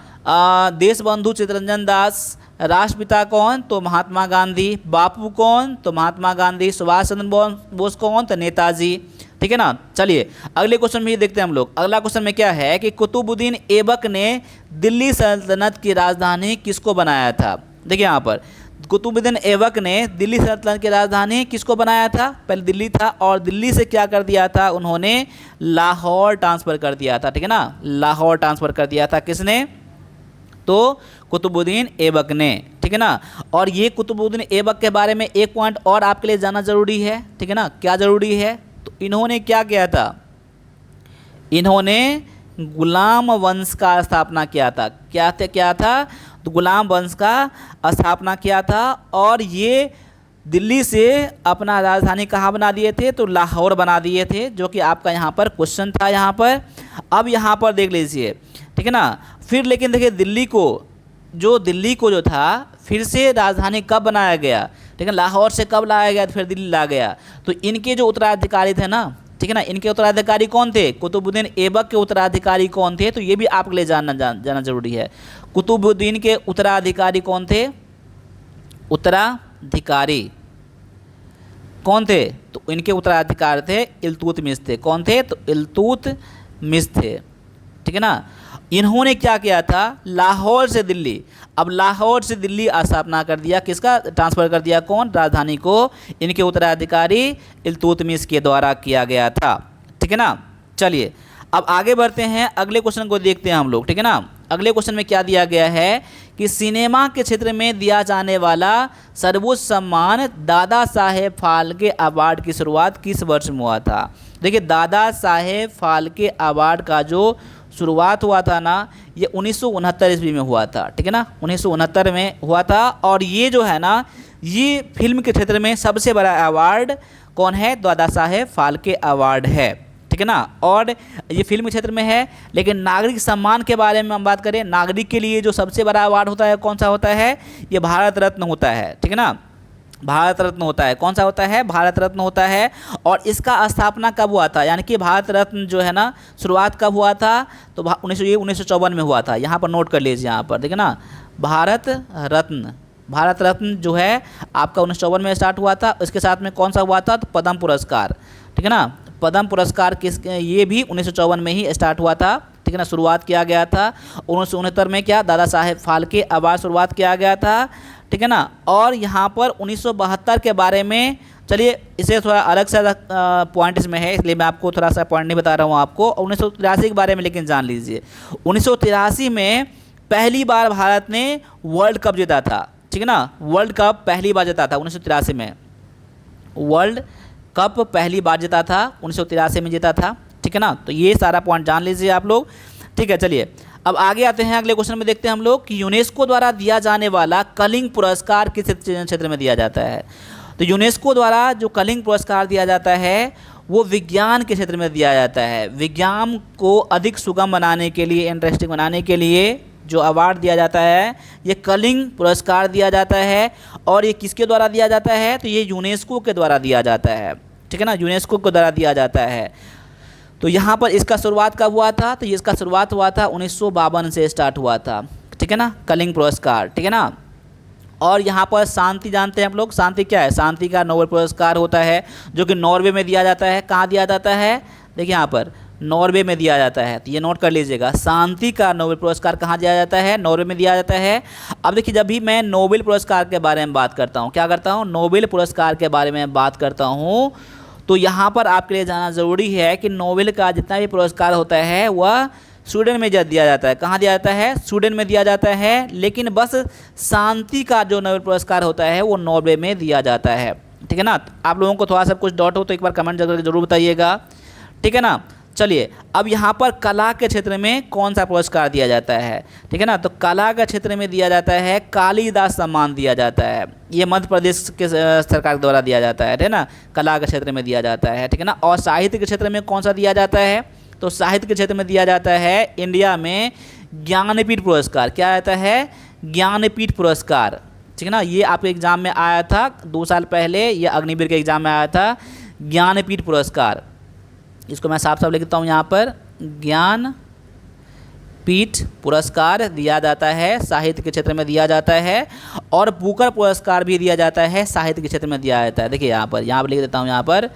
देशबंधु चित्तरंजन दास, राष्ट्रपिता कौन? तो महात्मा गांधी, बापू कौन? तो महात्मा गांधी, सुभाष चंद्र बोस कौन? तो नेताजी, ठीक है ना। चलिए अगले क्वेश्चन में देखते हैं हम लोग। अगला क्वेश्चन में क्या है कि कुतुबुद्दीन ऐबक ने दिल्ली सल्तनत की राजधानी किसको बनाया था? देखिए यहाँ पर कुतुबुद्दीन ऐबक ने दिल्ली सल्तनत की राजधानी किसको बनाया था? पहले दिल्ली था, और दिल्ली से क्या कर दिया था उन्होंने? लाहौर ट्रांसफ़र कर दिया था, ठीक है ना। लाहौर ट्रांसफ़र कर दिया था किसने? तो कुतुबुद्दीन ऐबक ने, ठीक है ना। और ये कुतुबुद्दीन ऐबक के बारे में एक पॉइंट और आपके लिए जानना जरूरी है, ठीक है ना। क्या ज़रूरी है? तो इन्होंने क्या किया था? इन्होंने गुलाम वंश का स्थापना किया था। क्या था? तो गुलाम वंश का स्थापना किया था, और ये दिल्ली से अपना राजधानी कहाँ बना दिए थे? तो लाहौर बना दिए थे, जो कि आपका यहाँ पर क्वेश्चन था यहाँ पर। अब यहाँ पर देख लीजिए, ठीक है ना। फिर लेकिन देखिए दिल्ली को जो था फिर से राजधानी कब बनाया गया? ठीक है, लाहौर से कब लाया गया? फिर दिल्ली ला गया। तो इनके जो उत्तराधिकारी थे ना, ठीक है ना, इनके उत्तराधिकारी कौन थे? कुतुबुद्दीन ऐबक के उत्तराधिकारी कौन थे? तो ये भी आपके लिए जानना जरूरी है। कुतुबुद्दीन के उत्तराधिकारी कौन थे? उत्तराधिकारी कौन थे? तो इनके उत्तराधिकारी थे इल्तुतमिश थे। कौन थे? तो इल्तुतमिश थे, ठीक है ना। इन्होंने क्या किया था? लाहौर से दिल्ली, अब लाहौर से दिल्ली स्थापना कर दिया। किसका ट्रांसफ़र कर दिया? कौन? राजधानी को इनके उत्तराधिकारी इल्तुतमिश के द्वारा किया गया था, ठीक है ना। चलिए अब आगे बढ़ते हैं, अगले क्वेश्चन को देखते हैं हम लोग, ठीक है ना। अगले क्वेश्चन में क्या दिया गया है कि सिनेमा के क्षेत्र में दिया जाने वाला सर्वोच्च सम्मान दादा साहेब फाल्के अवार्ड की शुरुआत किस वर्ष में हुआ था? देखिए दादा साहेब फाल्के अवार्ड का जो शुरुआत हुआ था ना, ये 1969 ईस्वी में हुआ था, ठीक है ना। 1969 में हुआ था, और ये जो है ना, ये फिल्म के क्षेत्र में सबसे बड़ा अवार्ड कौन है? दादा साहेब फाल्के अवार्ड है, ठीक है ना। और ये फिल्म के क्षेत्र में है। लेकिन नागरिक सम्मान के बारे में हम बात करें, नागरिक के लिए जो सबसे बड़ा अवार्ड होता है कौन सा होता है? ये भारत रत्न होता है, ठीक है ना। भारत रत्न होता है। कौन सा होता है? भारत रत्न होता है। और इसका स्थापना कब हुआ था? यानी कि भारत रत्न जो है ना, शुरुआत कब हुआ था? तो 1954 में हुआ था। यहाँ पर नोट कर लीजिए, यहाँ पर देखिए ना, भारत रत्न जो है आपका 1954 में स्टार्ट हुआ था। इसके साथ में कौन सा हुआ था? तो पद्म पुरस्कार, ठीक है ना। पद्म पुरस्कार ये भी 1954 में ही स्टार्ट हुआ था, ठीक है ना, शुरुआत किया गया था। 1969 में क्या? दादा साहेब फाल्के अवार्ड शुरुआत किया गया था, ठीक है ना। और यहाँ पर 1972 के बारे में, चलिए इसे थोड़ा अलग से पॉइंट इसमें है, इसलिए मैं आपको थोड़ा सा पॉइंट नहीं बता रहा हूँ आपको। 1983 के बारे में लेकिन जान लीजिए। 1983 में पहली बार भारत ने वर्ल्ड कप जीता था, ठीक है ना। वर्ल्ड कप पहली बार जीता था 1983 में। वर्ल्ड कप पहली बार जीता था 1983 में जीता था, ठीक है ना। तो ये सारा पॉइंट जान लीजिए आप लोग, ठीक है। चलिए अब आगे आते हैं, अगले क्वेश्चन में देखते हैं हम लोग कि यूनेस्को द्वारा दिया जाने वाला कलिंग पुरस्कार किस क्षेत्र में दिया जाता है? तो यूनेस्को द्वारा जो कलिंग पुरस्कार दिया जाता है वो विज्ञान के क्षेत्र में दिया जाता है। विज्ञान को अधिक सुगम बनाने के लिए, इंटरेस्टिंग बनाने के लिए जो अवार्ड दिया जाता है, ये कलिंग पुरस्कार दिया जाता है। और ये किसके द्वारा दिया जाता है? तो ये यूनेस्को के द्वारा दिया जाता है, ठीक है ना, यूनेस्को के द्वारा दिया जाता है। तो यहाँ पर इसका शुरुआत कब हुआ था? तो इसका शुरुआत हुआ था 1952 से स्टार्ट हुआ था, ठीक है ना, कलिंग पुरस्कार, ठीक है ना। और यहाँ पर शांति जानते हैं हम लोग, शांति क्या है? शांति का नोबेल पुरस्कार होता है, जो कि नॉर्वे में दिया जाता है। कहाँ दिया जाता है? देखिए यहाँ पर नॉर्वे में दिया जाता है, तो ये नोट कर लीजिएगा। शांति का नोबेल पुरस्कार कहाँ दिया जाता है? नॉर्वे में दिया जाता है। अब देखिए जब भी मैं नोबेल पुरस्कार के बारे में बात करता हूँ, क्या करता हूँ, नोबेल पुरस्कार के बारे में बात करता हूँ, तो यहाँ पर आपके लिए जाना ज़रूरी है कि नोबेल का जितना भी पुरस्कार होता है वह स्वीडन में दिया जाता है। कहाँ दिया जाता है? स्वीडन में दिया जाता है। लेकिन बस शांति का जो नोबेल पुरस्कार होता है वो नॉर्वे में दिया जाता है। ठीक है ना? आप लोगों को थोड़ा सा कुछ डाउट हो तो एक बार कमेंट जरूर बताइएगा। ठीक है ना? चलिए अब यहाँ पर कला के क्षेत्र में कौन सा पुरस्कार दिया जाता है? ठीक है ना? तो कला के क्षेत्र में दिया जाता है कालिदास सम्मान दिया जाता है। ये मध्य प्रदेश के सरकार द्वारा दिया जाता है। ठीक है ना? कला के क्षेत्र में दिया जाता है। ठीक है ना? और साहित्य के क्षेत्र में कौन सा दिया जाता है? तो साहित्य के क्षेत्र में दिया जाता है इंडिया में ज्ञानपीठ पुरस्कार। क्या आता है? ज्ञानपीठ पुरस्कार। ठीक है ना? ये आपके एग्जाम में आया था 2 साल पहले, ये अग्निवीर के एग्जाम में आया था, ज्ञानपीठ पुरस्कार। इसको मैं साफ साफ लिखता हूँ यहाँ पर, ज्ञानपीठ पुरस्कार दिया जाता है, साहित्य के क्षेत्र में दिया जाता है। और बुकर पुरस्कार भी दिया जाता है, साहित्य के क्षेत्र में दिया जाता है। देखिए यहाँ पर लिख देता हूँ, यहाँ पर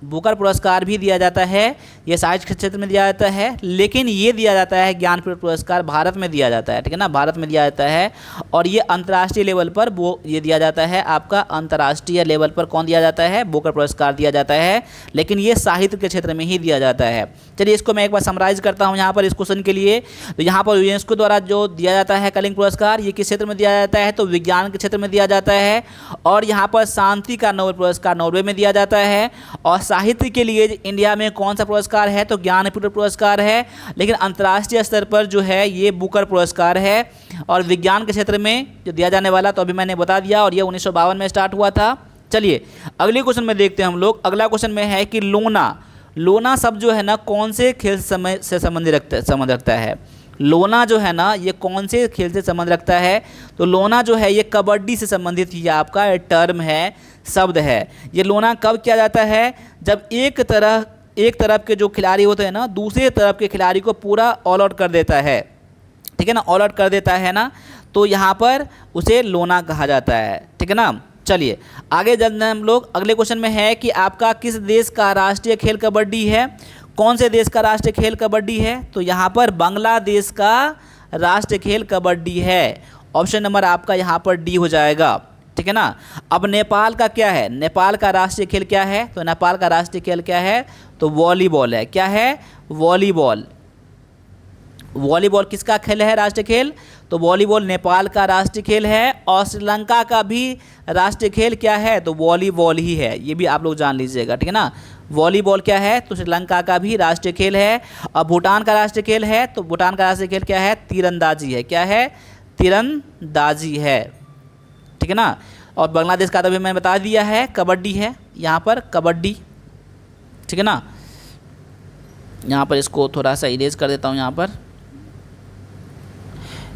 बुकर पुरस्कार भी दिया जाता है, ये साहित्य के क्षेत्र में दिया जाता है। लेकिन ये दिया जाता है ज्ञानपीठ पुरस्कार भारत में दिया जाता है। ठीक है ना? भारत में दिया जाता है। और ये अंतर्राष्ट्रीय लेवल पर ये दिया जाता है, आपका अंतर्राष्ट्रीय लेवल पर कौन दिया जाता है? बुकर पुरस्कार दिया जाता है। लेकिन ये साहित्य के क्षेत्र में ही दिया जाता है। चलिए इसको मैं एक बार समराइज करता हूँ यहाँ पर इस क्वेश्चन के लिए। तो यहाँ पर यूनेस्को द्वारा जो दिया जाता है कलिंग पुरस्कार, ये किस क्षेत्र में दिया जाता है? तो विज्ञान के क्षेत्र में दिया जाता है। और यहाँ पर शांति का नोबेल पुरस्कार नॉर्वे में दिया जाता है। और साहित्य के लिए इंडिया में कौन सा पुरस्कार है? तो ज्ञानपीठ पुरस्कार है। लेकिन अंतर्राष्ट्रीय स्तर पर जो है ये बुकर पुरस्कार है। और विज्ञान के क्षेत्र में जो दिया जाने वाला तो अभी मैंने बता दिया, और ये 1952 में स्टार्ट हुआ था। चलिए अगले क्वेश्चन में देखते हैं हम लोग। अगला क्वेश्चन में है कि लोना शब्द जो है ना कौन से खेल से संबंध रखता है? लोना जो है ना ये कौन से खेल से संबंध रखता है? तो लोना जो है ये कबड्डी से संबंधित ये आपका टर्म है, शब्द है। ये लोना कब किया जाता है? जब एक तरफ के जो खिलाड़ी होते हैं ना दूसरे तरफ के खिलाड़ी को पूरा ऑल आउट कर देता है। ठीक है ना? ऑल आउट कर देता है ना, तो यहाँ पर उसे लोना कहा जाता है। ठीक है ना? चलिए आगे चलते हैं हम लोग। अगले क्वेश्चन में है कि आपका किस देश का राष्ट्रीय खेल कबड्डी है? कौन से देश का राष्ट्रीय खेल कबड्डी है? तो यहाँ पर बांग्लादेश का राष्ट्रीय खेल कबड्डी है। ऑप्शन नंबर आपका यहाँ पर डी हो जाएगा। ठीक है ना? अब नेपाल का क्या है? नेपाल का राष्ट्रीय खेल क्या है? तो नेपाल का राष्ट्रीय खेल क्या है? तो वॉलीबॉल है। क्या है? वॉलीबॉल। वॉलीबॉल किसका खेल है? राष्ट्रीय खेल। तो वॉलीबॉल नेपाल का राष्ट्रीय खेल है। और श्रीलंका का भी राष्ट्रीय खेल क्या है? तो वॉलीबॉल ही है। ये भी आप लोग जान लीजिएगा। ठीक है ना? वॉलीबॉल क्या है? तो श्रीलंका का भी राष्ट्रीय खेल है। और भूटान का राष्ट्रीय खेल है, तो भूटान का राष्ट्रीय खेल क्या है? तीरंदाजी है। क्या है? तीरंदाजी है। ठीक है ना? और बांग्लादेश का तो भी मैंने बता दिया है, कबड्डी है यहाँ पर, कबड्डी। ठीक है ना? यहाँ पर इसको थोड़ा सा इरेज कर देता हूँ। यहाँ पर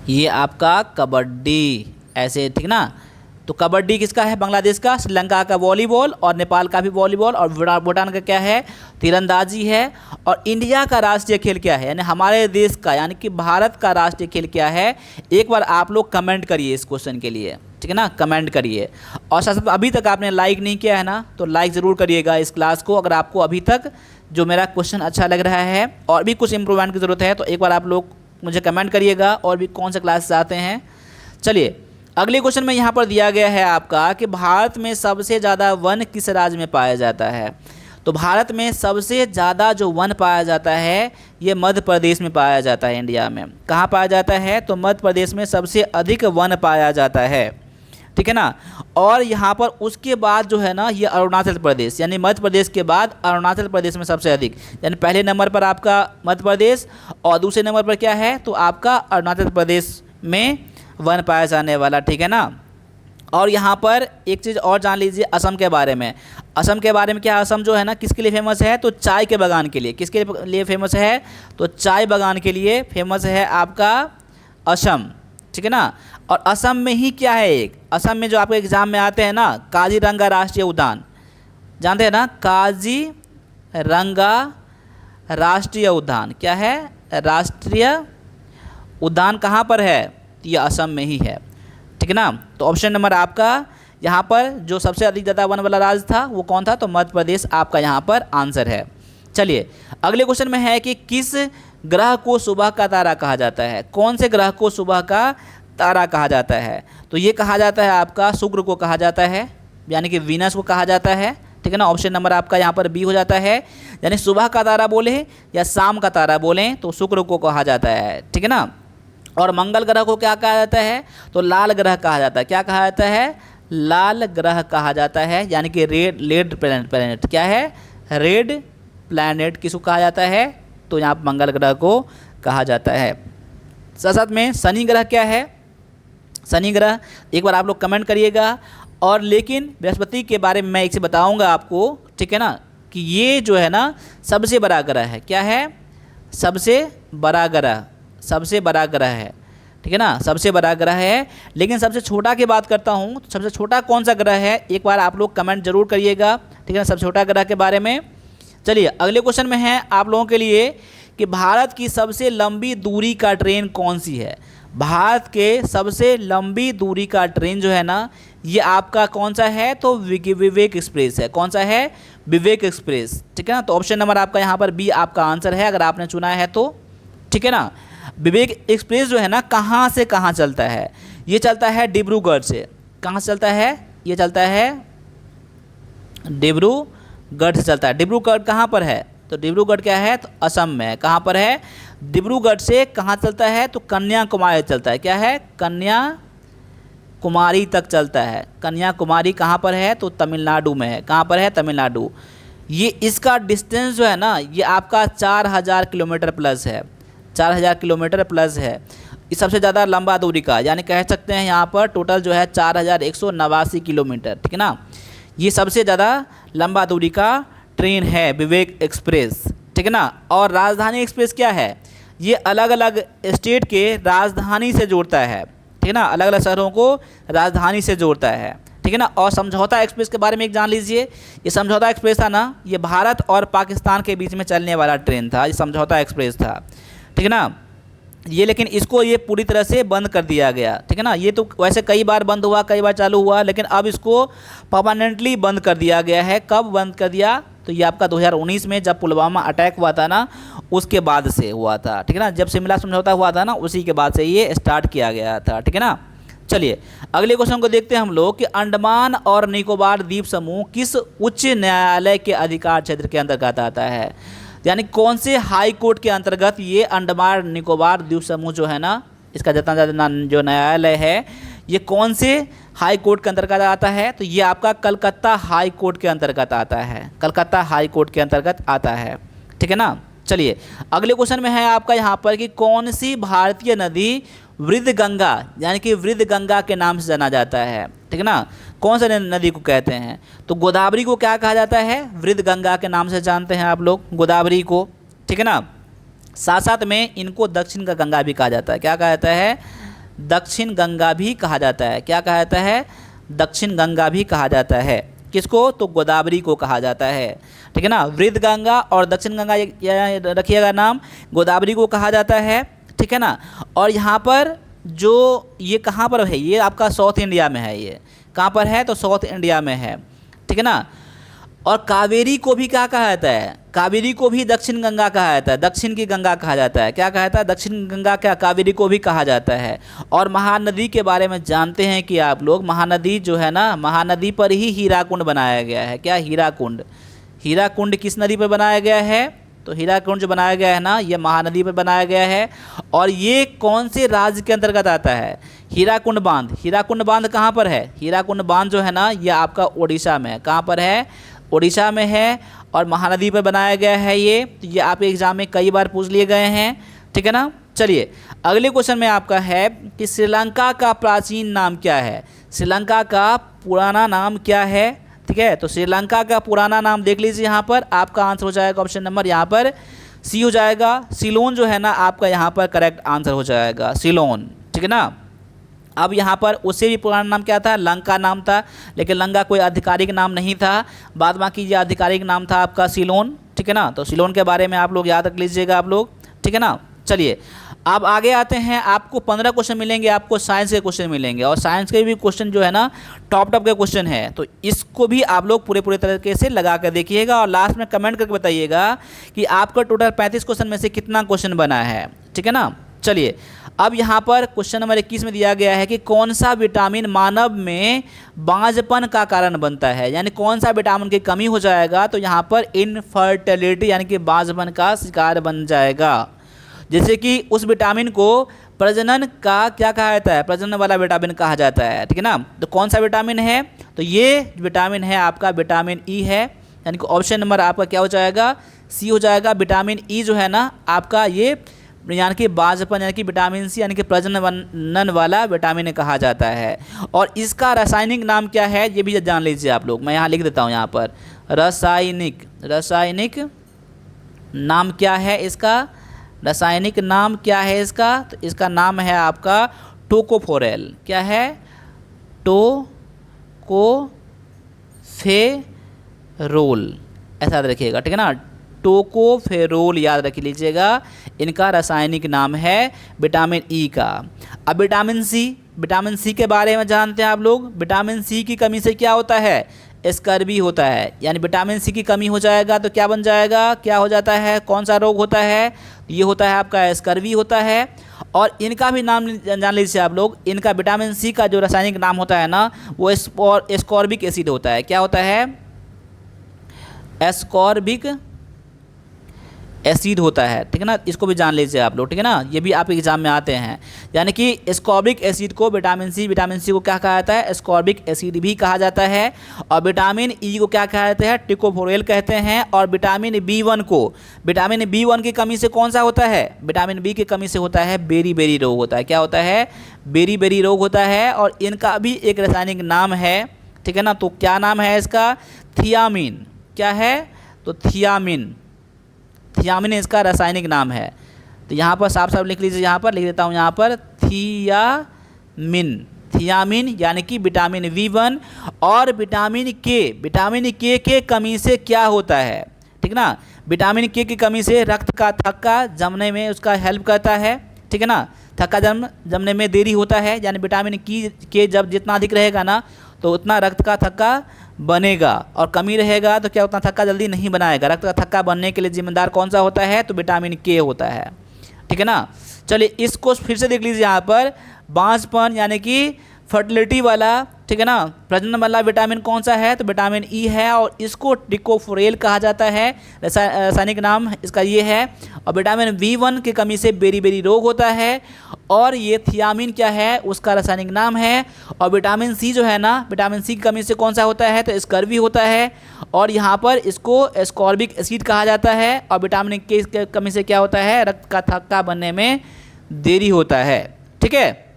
ये आपका कबड्डी ऐसे। ठीक ना? तो कबड्डी किसका है? बांग्लादेश का। श्रीलंका का वॉलीबॉल, और नेपाल का भी वॉलीबॉल, और भूटान का क्या है? तीरंदाजी है। और इंडिया का राष्ट्रीय खेल क्या है? यानी हमारे देश का, यानी कि भारत का राष्ट्रीय खेल क्या है? एक बार आप लोग कमेंट करिए इस क्वेश्चन के लिए। ठीक है ना? कमेंट करिए। और साथ साथ अभी तक आपने लाइक नहीं किया है ना, तो लाइक ज़रूर करिएगा इस क्लास को। अगर आपको अभी तक जो मेरा क्वेश्चन अच्छा लग रहा है और भी कुछ इम्प्रूवमेंट की ज़रूरत है तो एक बार आप लोग मुझे कमेंट करिएगा, और भी कौन सा क्लास चाहते हैं। चलिए अगले क्वेश्चन में यहाँ पर दिया गया है आपका कि भारत में सबसे ज़्यादा वन किस राज्य में पाया जाता है? तो भारत में सबसे ज़्यादा जो वन पाया जाता है ये मध्य प्रदेश में पाया जाता है। इंडिया में कहाँ पाया जाता है? तो मध्य प्रदेश में सबसे अधिक वन पाया जाता है। ठीक है ना? और यहाँ पर उसके बाद जो है ना ये अरुणाचल प्रदेश, यानी मध्य प्रदेश के बाद अरुणाचल प्रदेश में सबसे अधिक, यानी पहले नंबर पर आपका मध्य प्रदेश और दूसरे नंबर पर क्या है? तो आपका अरुणाचल प्रदेश में वन पाया जाने वाला। ठीक है ना? और यहाँ पर एक चीज़ और जान लीजिए असम के बारे में। असम के बारे में क्या? असम जो है ना किसके लिए फेमस है? तो चाय के बागान के लिए। किसके लिए फेमस है? तो चाय बागान के लिए फेमस है आपका असम। ठीक है ना? और असम में ही क्या है? एक असम में जो आपके एग्जाम में आते हैं ना, काजीरंगा राष्ट्रीय उद्यान, जानते हैं ना? काजीरंगा राष्ट्रीय उद्यान क्या है? राष्ट्रीय उद्यान कहाँ पर है? ये असम में ही है। ठीक है ना? तो ऑप्शन नंबर आपका यहाँ पर जो सबसे अधिक ज़्यादा वन वाला राज्य था वो कौन था, तो मध्य प्रदेश आपका यहाँ पर आंसर है। चलिए अगले क्वेश्चन में है कि किस ग्रह को सुबह का तारा कहा जाता है, कौन से ग्रह को सुबह का तारा कहा जाता है, तो ये कहा जाता है आपका शुक्र को कहा जाता है, यानी कि वीनस को कहा जाता है, ठीक है ना। ऑप्शन नंबर आपका यहाँ पर बी हो जाता है, यानी सुबह का तारा बोले या शाम का तारा बोलें तो शुक्र को कहा जाता है, ठीक है ना। और मंगल ग्रह को क्या कहा जाता है, तो लाल ग्रह कहा जाता है, क्या कहा जाता है, लाल ग्रह कहा जाता है, यानी कि रेड प्लैनेट क्या है, रेड प्लैनेट किसको कहा जाता है, तो यहाँ पर मंगल ग्रह को कहा जाता है। साथ साथ में शनि ग्रह क्या है, शनि ग्रह एक बार आप लोग कमेंट करिएगा। और लेकिन बृहस्पति के बारे में मैं एक से बताऊंगा आपको, ठीक है ना, कि ये जो है ना सबसे बड़ा ग्रह है, क्या है, सबसे बड़ा ग्रह, सबसे बड़ा ग्रह है, ठीक है ना, सबसे बड़ा ग्रह है। लेकिन सबसे छोटा की बात करता हूँ तो सबसे छोटा कौन सा ग्रह है, एक बार आप लोग कमेंट जरूर करिएगा, ठीक है ना, सबसे छोटा ग्रह के बारे में। चलिए अगले क्वेश्चन में है आप लोगों के लिए कि भारत की सबसे लंबी दूरी का ट्रेन कौन सी है। भारत के सबसे लंबी दूरी का ट्रेन जो है ना ये आपका कौन सा है, तो विवेक एक्सप्रेस है, कौन सा है, विवेक एक्सप्रेस, ठीक है ना। तो ऑप्शन नंबर आपका यहाँ पर बी आपका आंसर है अगर आपने चुना है तो, ठीक है ना। विवेक एक्सप्रेस जो है ना कहाँ से कहाँ चलता है, ये चलता है डिब्रूगढ़ से, कहाँ से चलता है, ये चलता है डिब्रूगढ़ से चलता है। डिब्रूगढ़ कहाँ पर है, तो डिब्रूगढ़ क्या है, तो असम में है। कहाँ पर है, डिब्रूगढ़ से कहाँ चलता है, तो कन्याकुमारी चलता है, क्या है, कन्याकुमारी तक चलता है। कन्याकुमारी कहाँ पर है, तो तमिलनाडु में है, कहाँ पर है, तमिलनाडु। ये इसका डिस्टेंस जो है ना ये आपका 4000 किलोमीटर प्लस है, 4000 किलोमीटर प्लस है। ये सबसे ज़्यादा लंबा दूरी का, यानी कह सकते हैं यहाँ पर टोटल जो है 4189 किलोमीटर, ठीक है ना। ये सबसे ज़्यादा लंबा दूरी का ट्रेन है विवेक एक्सप्रेस, ठीक है ना। और राजधानी एक्सप्रेस क्या है, ये अलग अलग स्टेट के राजधानी से जोड़ता है, ठीक है ना, अलग अलग शहरों को राजधानी से जोड़ता है, ठीक है ना। और समझौता एक्सप्रेस के बारे में एक जान लीजिए, ये समझौता एक्सप्रेस था ना ये भारत और पाकिस्तान के बीच में चलने वाला ट्रेन था, ये समझौता एक्सप्रेस था, ठीक है ना। ये लेकिन इसको ये पूरी तरह से बंद कर दिया गया, ठीक है ना। ये तो वैसे कई बार बंद हुआ, कई बार चालू हुआ, लेकिन अब इसको परमानेंटली बंद कर दिया गया है। कब बंद कर दिया, तो ये आपका 2019 में जब पुलवामा अटैक हुआ था ना उसके बाद से हुआ था, ठीक है ना। जब शिमला समझौता हुआ था ना उसी के बाद से ये स्टार्ट किया गया था, ठीक है ना। चलिए अगले क्वेश्चन को देखते हैं हम लोग कि अंडमान और निकोबार द्वीप समूह किस उच्च न्यायालय के अधिकार क्षेत्र के अंतर्गत आता है, यानी कौन से हाई कोर्ट के अंतर्गत ये अंडमान निकोबार द्वीप समूह जो है ना इसका जितना ज़्यादा जो न्यायालय है ये कौन से हाई कोर्ट के अंतर्गत आता है, तो ये आपका कलकत्ता हाई कोर्ट के अंतर्गत आता है, कलकत्ता हाई कोर्ट के अंतर्गत आता है, ठीक है ना। चलिए अगले क्वेश्चन में है आपका यहाँ पर कि कौन सी भारतीय नदी वृद्ध गंगा यानी कि वृद्ध गंगा के नाम से जाना जाता है, ठीक है ना। कौन सा नदी को कहते हैं, तो गोदावरी को क्या कहा जाता है, वृद्ध गंगा के नाम से जानते हैं आप लोग गोदावरी को, ठीक है ना। साथ साथ में इनको दक्षिण का गंगा भी कहा जाता है, क्या कहा जाता है, दक्षिण गंगा भी कहा जाता है, क्या कहा जाता है, दक्षिण गंगा भी कहा जाता है। किसको, तो गोदावरी को कहा जाता है, ठीक है ना। वृद्ध गंगा और दक्षिण गंगा रखिएगा नाम, गोदावरी को कहा जाता है, ठीक है ना। और यहाँ पर जो ये कहाँ पर है, ये आपका साउथ इंडिया में है, ये कहाँ पर है, तो साउथ इंडिया में है, ठीक है ना। और कावेरी को भी क्या कहा जाता है, कावेरी को भी दक्षिण गंगा कहा जाता है, दक्षिण की गंगा कहा जाता है, क्या कहा जाता है, दक्षिण गंगा, क्या कावेरी को भी कहा जाता है। और महानदी के बारे में जानते हैं कि आप लोग, महानदी जो है ना, महानदी पर ही हीराकुंड बनाया गया है, क्या, हीराकुंड। हीराकुंड किस नदी पर बनाया गया है, तो हीराकुंड जो बनाया गया है ना ये महानदी पर बनाया गया है। और ये कौन से राज्य के अंतर्गत आता है, हीराकुंड बांध। हीराकुंड बांध कहाँ पर है, हीराकुंड बांध जो है ना ये आपका उड़ीसा में है, कहाँ पर है, उड़ीसा में है। और महानदी पर बनाया गया है ये, तो ये आप एग्जाम में कई बार पूछ लिए गए हैं, ठीक है ना। चलिए अगले क्वेश्चन में आपका है कि श्रीलंका का प्राचीन नाम क्या है, श्रीलंका का पुराना नाम क्या है, ठीक है। तो श्रीलंका का पुराना नाम देख लीजिए, यहाँ पर आपका आंसर हो जाएगा ऑप्शन नंबर यहाँ पर सी हो जाएगा, सिलोन जो है ना आपका यहाँ पर करेक्ट आंसर हो जाएगा, सिलोन, ठीक है ना। अब यहाँ पर उससे भी पुराना नाम क्या था, लंका नाम था, लेकिन लंका कोई आधिकारिक नाम नहीं था, बाद बाकी ये आधिकारिक नाम था आपका सिलोन, ठीक है ना। तो सिलोन के बारे में आप लोग याद रख लीजिएगा आप लोग, ठीक है ना। चलिए अब आगे आते हैं, आपको 15 क्वेश्चन मिलेंगे, आपको साइंस के क्वेश्चन मिलेंगे, और साइंस के भी क्वेश्चन जो है ना टॉप के क्वेश्चन है, तो इसको भी आप लोग पूरे तरीके से लगा कर देखिएगा और लास्ट में कमेंट करके बताइएगा कि आपका टोटल 35 क्वेश्चन में से कितना क्वेश्चन बना है। ठीक है ना। चलिए, अब यहाँ पर क्वेश्चन नंबर 21 में दिया गया है कि कौन सा विटामिन मानव में बांझपन का कारण बनता है, यानी कौन सा विटामिन की कमी हो जाएगा तो यहाँ पर इनफर्टिलिटी यानी कि बांझपन का शिकार बन जाएगा। जैसे कि उस विटामिन को प्रजनन का क्या कहा जाता है, प्रजनन वाला विटामिन कहा जाता है। ठीक है ना। तो कौन सा विटामिन है, तो ये विटामिन है आपका विटामिन ई है, यानी कि ऑप्शन नंबर आपका क्या हो जाएगा, सी हो जाएगा। विटामिन ई जो है ना आपका ये यानी कि बांझपन यानी कि विटामिन सी यानी कि प्रजनन वाला विटामिन कहा जाता है। और इसका रासायनिक नाम क्या है ये भी जान लीजिए आप लोग। मैं यहाँ लिख देता हूँ, यहाँ पर रासायनिक नाम क्या है इसका, रासायनिक नाम क्या है इसका, तो इसका नाम है आपका टोकोफेरोल। क्या है, टोकोफेरोल, ऐसा याद रखिएगा। ठीक है ना, टोकोफेरोल याद रख लीजिएगा, इनका रासायनिक नाम है विटामिन ई का। अब विटामिन सी के बारे में जानते हैं आप लोग। विटामिन सी की कमी से क्या होता है, स्कर्वी होता है, यानी विटामिन सी की कमी हो जाएगा तो क्या बन जाएगा, क्या हो जाता है, कौन सा रोग होता है, ये होता है आपका स्कर्वी होता है। और इनका भी नाम जान लीजिए आप लोग, इनका विटामिन सी का जो रासायनिक नाम होता है ना वो एस्कॉर्बिक एसिड होता है। क्या होता है, एस्कॉर्बिक एसिड होता है। ठीक है ना, इसको भी जान लीजिए आप लोग। ठीक है ना, ये भी आप एग्जाम में आते हैं, यानी कि एस्कॉर्बिक एसिड को विटामिन सी को क्या कहा जाता है, एस्कॉर्बिक एसिड भी कहा जाता है। और विटामिन ई को क्या कहा जाता है, टोकोफेरोल कहते हैं। और विटामिन B1 को, विटामिन B1 की कमी से कौन सा होता है, विटामिन बी की कमी से होता है बेरी रोग होता है। क्या होता है, बेरी रोग होता है। और इनका भी एक रासायनिक नाम है। ठीक है ना, तो क्या नाम है इसका, थियामिन। क्या है, तो थियामिन इसका रासायनिक नाम है। तो यहाँ पर साफ लिख लीजिए, यहाँ पर लिख देता हूँ, यहाँ पर थियामिन यानी कि विटामिन B1 और विटामिन के कमी से क्या होता है। ठीक ना, विटामिन के की कमी से रक्त का थक्का जमने में उसका हेल्प करता है। ठीक है ना, थक्का जमने में देरी होता है, यानी विटामिन के जब जितना अधिक रहेगा ना तो उतना रक्त का थक्का बनेगा, और कमी रहेगा तो क्या उतना थक्का जल्दी नहीं बनाएगा। रक्त का थक्का बनने के लिए जिम्मेदार कौन सा होता है, तो विटामिन के होता है। ठीक है ना। चलिए इसको फिर से देख लीजिए, यहाँ पर बांझपन यानी कि फर्टिलिटी वाला, ठीक है ना, प्रजनन वाला विटामिन कौन सा है, तो विटामिन ई है, और इसको टोकोफेरोल कहा जाता है, रासायनिक नाम इसका ये है। और विटामिन B1 की कमी से बेरी रोग होता है, और ये थियामिन क्या है, उसका रासायनिक नाम है। और विटामिन सी जो है ना, विटामिन सी की कमी से कौन सा होता है, तो स्कर्वी होता है, और यहाँ पर इसको एस्कॉर्बिक एसिड कहा जाता है। और विटामिन के की कमी से क्या होता है, रक्त का थक्का बनने में देरी होता है। ठीक है।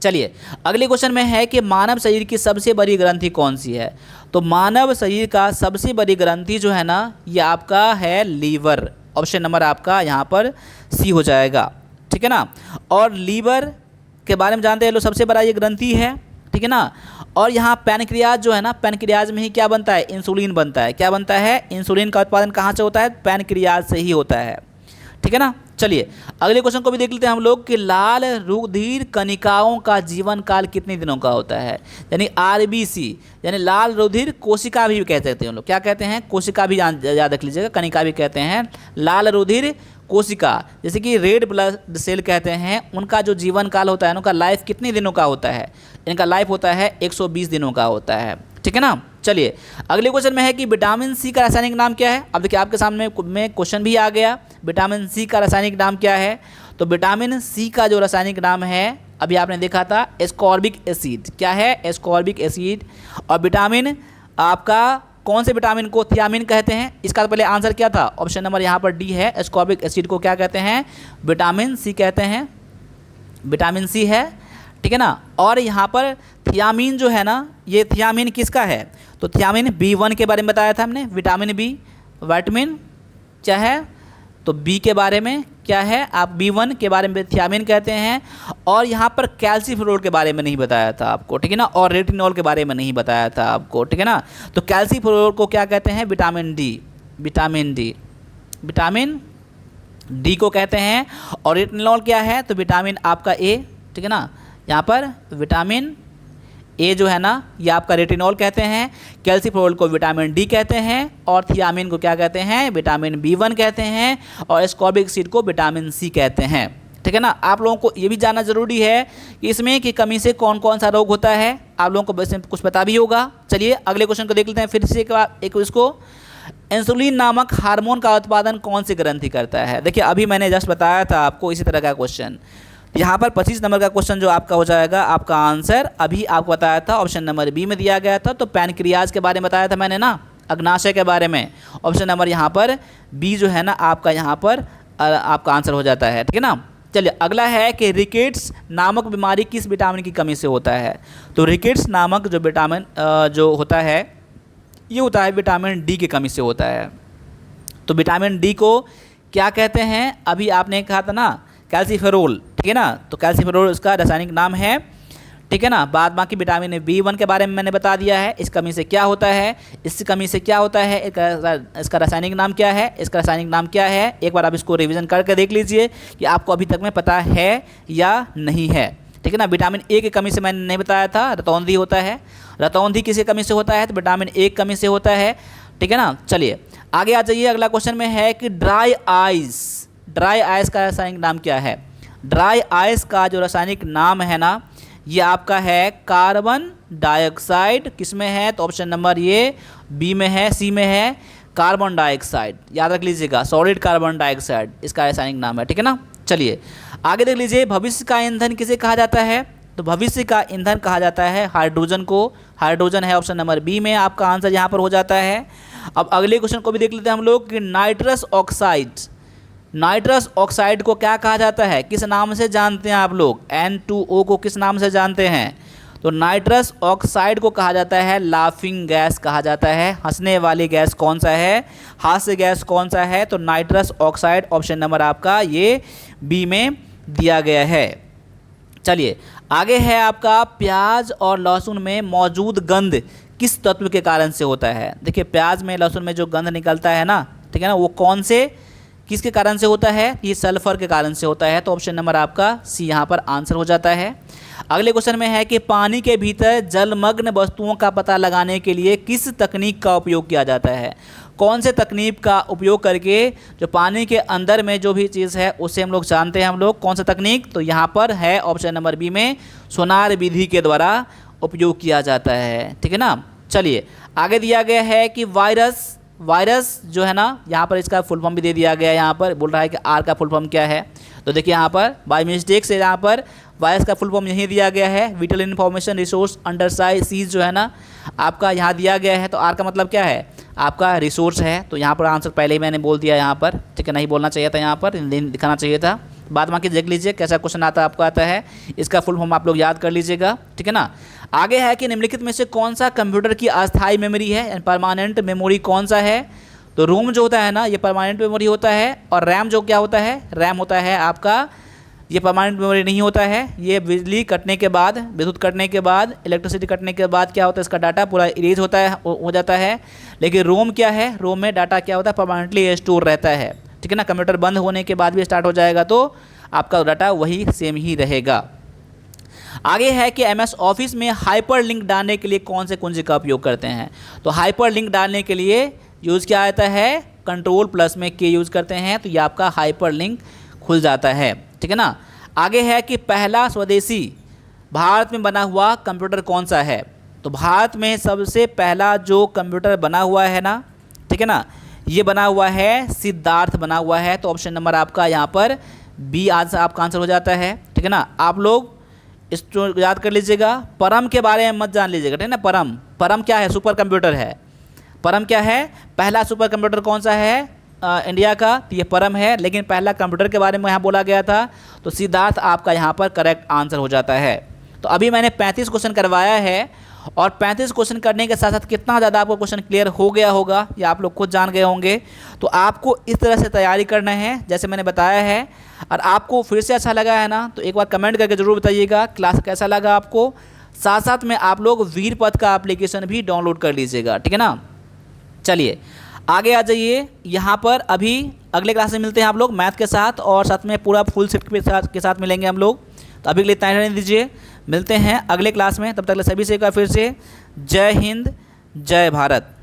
चलिए अगले क्वेश्चन में है कि मानव शरीर की सबसे बड़ी ग्रंथि कौन सी है। तो मानव शरीर का सबसे बड़ी ग्रंथि जो है ना ये आपका है लीवर। ऑप्शन नंबर आपका यहाँ पर सी हो जाएगा। ठीक है ना। और लीवर के बारे में जानते हैं लोग, सबसे बड़ा ये ग्रंथि है। ठीक है ना। और यहाँ पैनक्रियाज जो है ना, पैनक्रियाज में ही क्या बनता है, इंसुलिन बनता है। क्या बनता है, इंसुलिन का उत्पादन कहाँ से होता है, पैनक्रियाज से ही होता है। ठीक है ना। चलिए अगले क्वेश्चन को भी देख लेते हैं हम लोग कि लाल रुधिर कणिकाओं का जीवन काल कितने दिनों का होता है, यानी RBC, यानी लाल रुधिर कोशिका भी कह सकते हैं हम लोग। क्या कहते हैं, कोशिका भी याद रख लीजिएगा, कणिका भी कहते हैं। लाल रुधिर कोशिका जैसे कि रेड ब्लड सेल कहते हैं, उनका जो जीवन काल होता है, उनका लाइफ कितने दिनों का होता है, इनका लाइफ होता है 120 दिनों का होता है। ठीक है ना। चलिए अगले क्वेश्चन में है कि विटामिन सी का रासायनिक नाम क्या है। अब देखिए आपके सामने में क्वेश्चन भी आ गया, विटामिन सी का रासायनिक नाम क्या है। तो विटामिन सी का जो रासायनिक नाम है अभी आपने देखा था, एस्कॉर्बिक एसिड। क्या है, एस्कॉर्बिक एसिड। और विटामिन आपका कौन से विटामिन को थियामिन कहते हैं, इसका तो पहले आंसर क्या था, ऑप्शन नंबर यहाँ पर डी है। एस्कॉर्बिक एसिड को क्या कहते हैं, विटामिन सी कहते हैं, विटामिन सी है। ठीक है ना। और यहाँ पर थियामिन जो है ना, ये थियामिन किसका है, तो थियामिन B1 के बारे में बताया था हमने। विटामिन बी, विटामिन क्या है, तो बी के बारे में क्या है, आप B1 के बारे में थियामिन कहते हैं। और यहाँ पर कैल्सीफेरोल के बारे में नहीं बताया था आपको। ठीक है ना। और रेटिनॉल के बारे में नहीं बताया था आपको। ठीक है ना। तो कैल्सीफेरोल को क्या कहते हैं, vitamin D, vitamin D, vitamin D को कहते हैं। और रेटिनॉल क्या है, तो विटामिन आपका ए, ठीक है ना, यहाँ पर विटामिन ए जो है ना ये आपका रेटिनॉल कहते हैं। कैल्सीफेरोल को विटामिन डी कहते हैं। और थियामिन को क्या कहते हैं, विटामिन B1 कहते हैं। और एस्कॉर्बिक एसिड को विटामिन सी कहते हैं, ठीक है ना। आप लोगों को ये भी जानना जरूरी है कि इसमें की कमी से कौन कौन सा रोग होता है, आप लोगों को वैसे कुछ पता भी होगा। चलिए अगले क्वेश्चन को देख लेते हैं फिर से एक इसको। इंसुलिन नामक हार्मोन का उत्पादन कौन सी ग्रंथि करता है। देखिए अभी मैंने जस्ट बताया था आपको इसी तरह का क्वेश्चन। यहाँ पर 25 नंबर का क्वेश्चन जो आपका हो जाएगा, आपका आंसर अभी आपको बताया था ऑप्शन नंबर बी में दिया गया था। तो पैनक्रियाज के बारे में बताया था मैंने ना, अग्नाशय के बारे में। ऑप्शन नंबर यहाँ पर बी जो है ना आपका यहाँ पर आपका आंसर हो जाता है, ठीक है ना। चलिए अगला है कि रिकेट्स नामक बीमारी किस विटामिन की कमी से होता है। तो रिकेट्स नामक जो विटामिन जो होता है ये होता है विटामिन डी की कमी से होता है। तो विटामिन डी को क्या कहते हैं, अभी आपने कहा था ना कैल्सीफेरोल, ठीक है ना। तो कैल्सीफेरोल उसका रासायनिक नाम है, ठीक है ना। बाद बाकी विटामिन B1 के बारे में मैंने बता दिया है, इस कमी से क्या होता है, इस कमी से क्या होता है, इसका रासायनिक नाम क्या है, इसका रासायनिक नाम क्या है। एक बार आप इसको रिवीजन करके देख लीजिए कि आपको अभी तक में पता है या नहीं है, ठीक है ना। विटामिन ए की कमी से मैंने नहीं बताया था, रतौंधी होता है। रतौंधी किसी कमी से होता है, तो विटामिन ए की कमी से होता है, ठीक है ना। चलिए आगे आ जाइए, अगला क्वेश्चन में है कि ड्राई आइस का रासायनिक नाम क्या है। ड्राई आइस का जो रासायनिक नाम है ना ये आपका है कार्बन डाइऑक्साइड। किस में है, तो ऑप्शन नंबर ये बी में है, सी में है, कार्बन डाइऑक्साइड। याद रख लीजिएगा, सॉलिड कार्बन डाइऑक्साइड इसका रासायनिक नाम है, ठीक है ना। चलिए आगे देख लीजिए, भविष्य का ईंधन किसे कहा जाता है। तो भविष्य का ईंधन कहा जाता है हाइड्रोजन को। हाइड्रोजन है ऑप्शन नंबर बी में, आपका आंसर यहाँ पर हो जाता है। अब अगले क्वेश्चन को भी देख लेते हैं हम लोग कि नाइट्रस ऑक्साइड को क्या कहा जाता है, किस नाम से जानते हैं आप लोग। N2O को किस नाम से जानते हैं, तो नाइट्रस ऑक्साइड को कहा जाता है लाफिंग गैस कहा जाता है। हंसने वाली गैस कौन सा है, हास्य गैस कौन सा है, तो नाइट्रस ऑक्साइड ऑप्शन नंबर आपका ये बी में दिया गया है। चलिए आगे है आपका प्याज और लहसुन में मौजूद गंध किस तत्व के कारण से होता है। देखिए प्याज में लहसुन में जो गंध निकलता है ना, ठीक है ना, वो कौन से किसके कारण से होता है, ये सल्फर के कारण से होता है। तो ऑप्शन नंबर आपका सी यहाँ पर आंसर हो जाता है। अगले क्वेश्चन में है कि पानी के भीतर जलमग्न वस्तुओं का पता लगाने के लिए किस तकनीक का उपयोग किया जाता है। कौन से तकनीक का उपयोग करके जो पानी के अंदर में जो भी चीज़ है उसे हम लोग जानते हैं हम लोग, कौन सा तकनीक, तो यहाँ पर है ऑप्शन नंबर बी में सोनार विधि के द्वारा उपयोग किया जाता है, ठीक है ना। चलिए आगे दिया गया है कि वायरस जो है ना यहाँ पर इसका फुल फॉर्म भी दे दिया गया है। यहाँ पर बोल रहा है कि आर का फुल फॉर्म क्या है, तो देखिए यहाँ पर बाय मिस्टेक से यहाँ पर वायरस का फुल फॉर्म यही दिया गया है, whittle information resource under seize जो है ना आपका यहाँ दिया गया है। तो आर का मतलब क्या है, आपका रिसोर्स है। तो यहाँ पर आंसर पहले ही मैंने बोल दिया यहाँ पर, ठीक है, नहीं बोलना चाहिए था, यहाँ पर दिखाना चाहिए था। बाद बाकी देख लीजिए कैसा क्वेश्चन आपको आता है, इसका फुल फॉर्म आप लोग याद कर लीजिएगा, ठीक है ना। आगे है कि निम्नलिखित में से कौन सा कंप्यूटर की अस्थायी मेमोरी है, परमानेंट मेमोरी कौन सा है। तो रोम जो होता है ना ये परमानेंट मेमोरी होता है, और रैम जो क्या होता है, रैम होता है आपका, ये परमानेंट मेमोरी नहीं होता है। ये बिजली कटने के बाद, विद्युत कटने के बाद, इलेक्ट्रिसिटी कटने के बाद क्या होता है, इसका डाटा पूरा इरेज होता है, हो जाता है। लेकिन रोम क्या है, रोम में डाटा क्या होता है, परमानेंटली स्टोर रहता है, ठीक है ना। कंप्यूटर बंद होने के बाद भी स्टार्ट हो जाएगा तो आपका डाटा वही सेम ही रहेगा। आगे है कि MS ऑफिस में हाइपर लिंक डालने के लिए कौन से कुंजी का उपयोग करते हैं। तो हाइपर लिंक डालने के लिए यूज़ क्या आता है, कंट्रोल+ में के यूज़ करते हैं, तो ये आपका हाइपर लिंक खुल जाता है, ठीक है ना। आगे है कि पहला स्वदेशी भारत में बना हुआ कंप्यूटर कौन सा है। तो भारत में सबसे पहला जो कंप्यूटर बना हुआ है ना, ठीक है ना, ये बना हुआ है सिद्धार्थ बना हुआ है। तो ऑप्शन नंबर आपका यहाँ पर बी आज आपका आंसर हो जाता है, ठीक है ना। आप लोग इसको याद कर लीजिएगा, परम के बारे में मत जान लीजिएगा, ठीक है ना। परम क्या है, सुपर कंप्यूटर है। परम क्या है, पहला सुपर कंप्यूटर कौन सा है इंडिया का, तो ये परम है। लेकिन पहला कंप्यूटर के बारे में यहाँ बोला गया था, तो सिद्धार्थ आपका यहाँ पर करेक्ट आंसर हो जाता है। तो अभी मैंने 35 क्वेश्चन करवाया है, और 35 क्वेश्चन करने के साथ साथ कितना ज़्यादा आपको क्वेश्चन क्लियर हो गया होगा ये आप लोग खुद जान गए होंगे। तो आपको इस तरह से तैयारी करना है जैसे मैंने बताया है। और आपको फिर से अच्छा लगा है ना, तो एक बार कमेंट करके ज़रूर बताइएगा क्लास कैसा लगा आपको। साथ साथ में आप लोग वीरपथ का एप्लीकेशन भी डाउनलोड कर लीजिएगा, ठीक है ना। चलिए आगे आ जाइए। यहाँ पर अभी अगले क्लास में मिलते हैं आप लोग मैथ के साथ, और साथ में पूरा फुल सेट के साथ मिलेंगे हम लोग। तो अभी के लिए इतना ही रहने दीजिए, मिलते हैं अगले क्लास में। तब तक सभी से एक बार फिर से जय हिंद, जय भारत।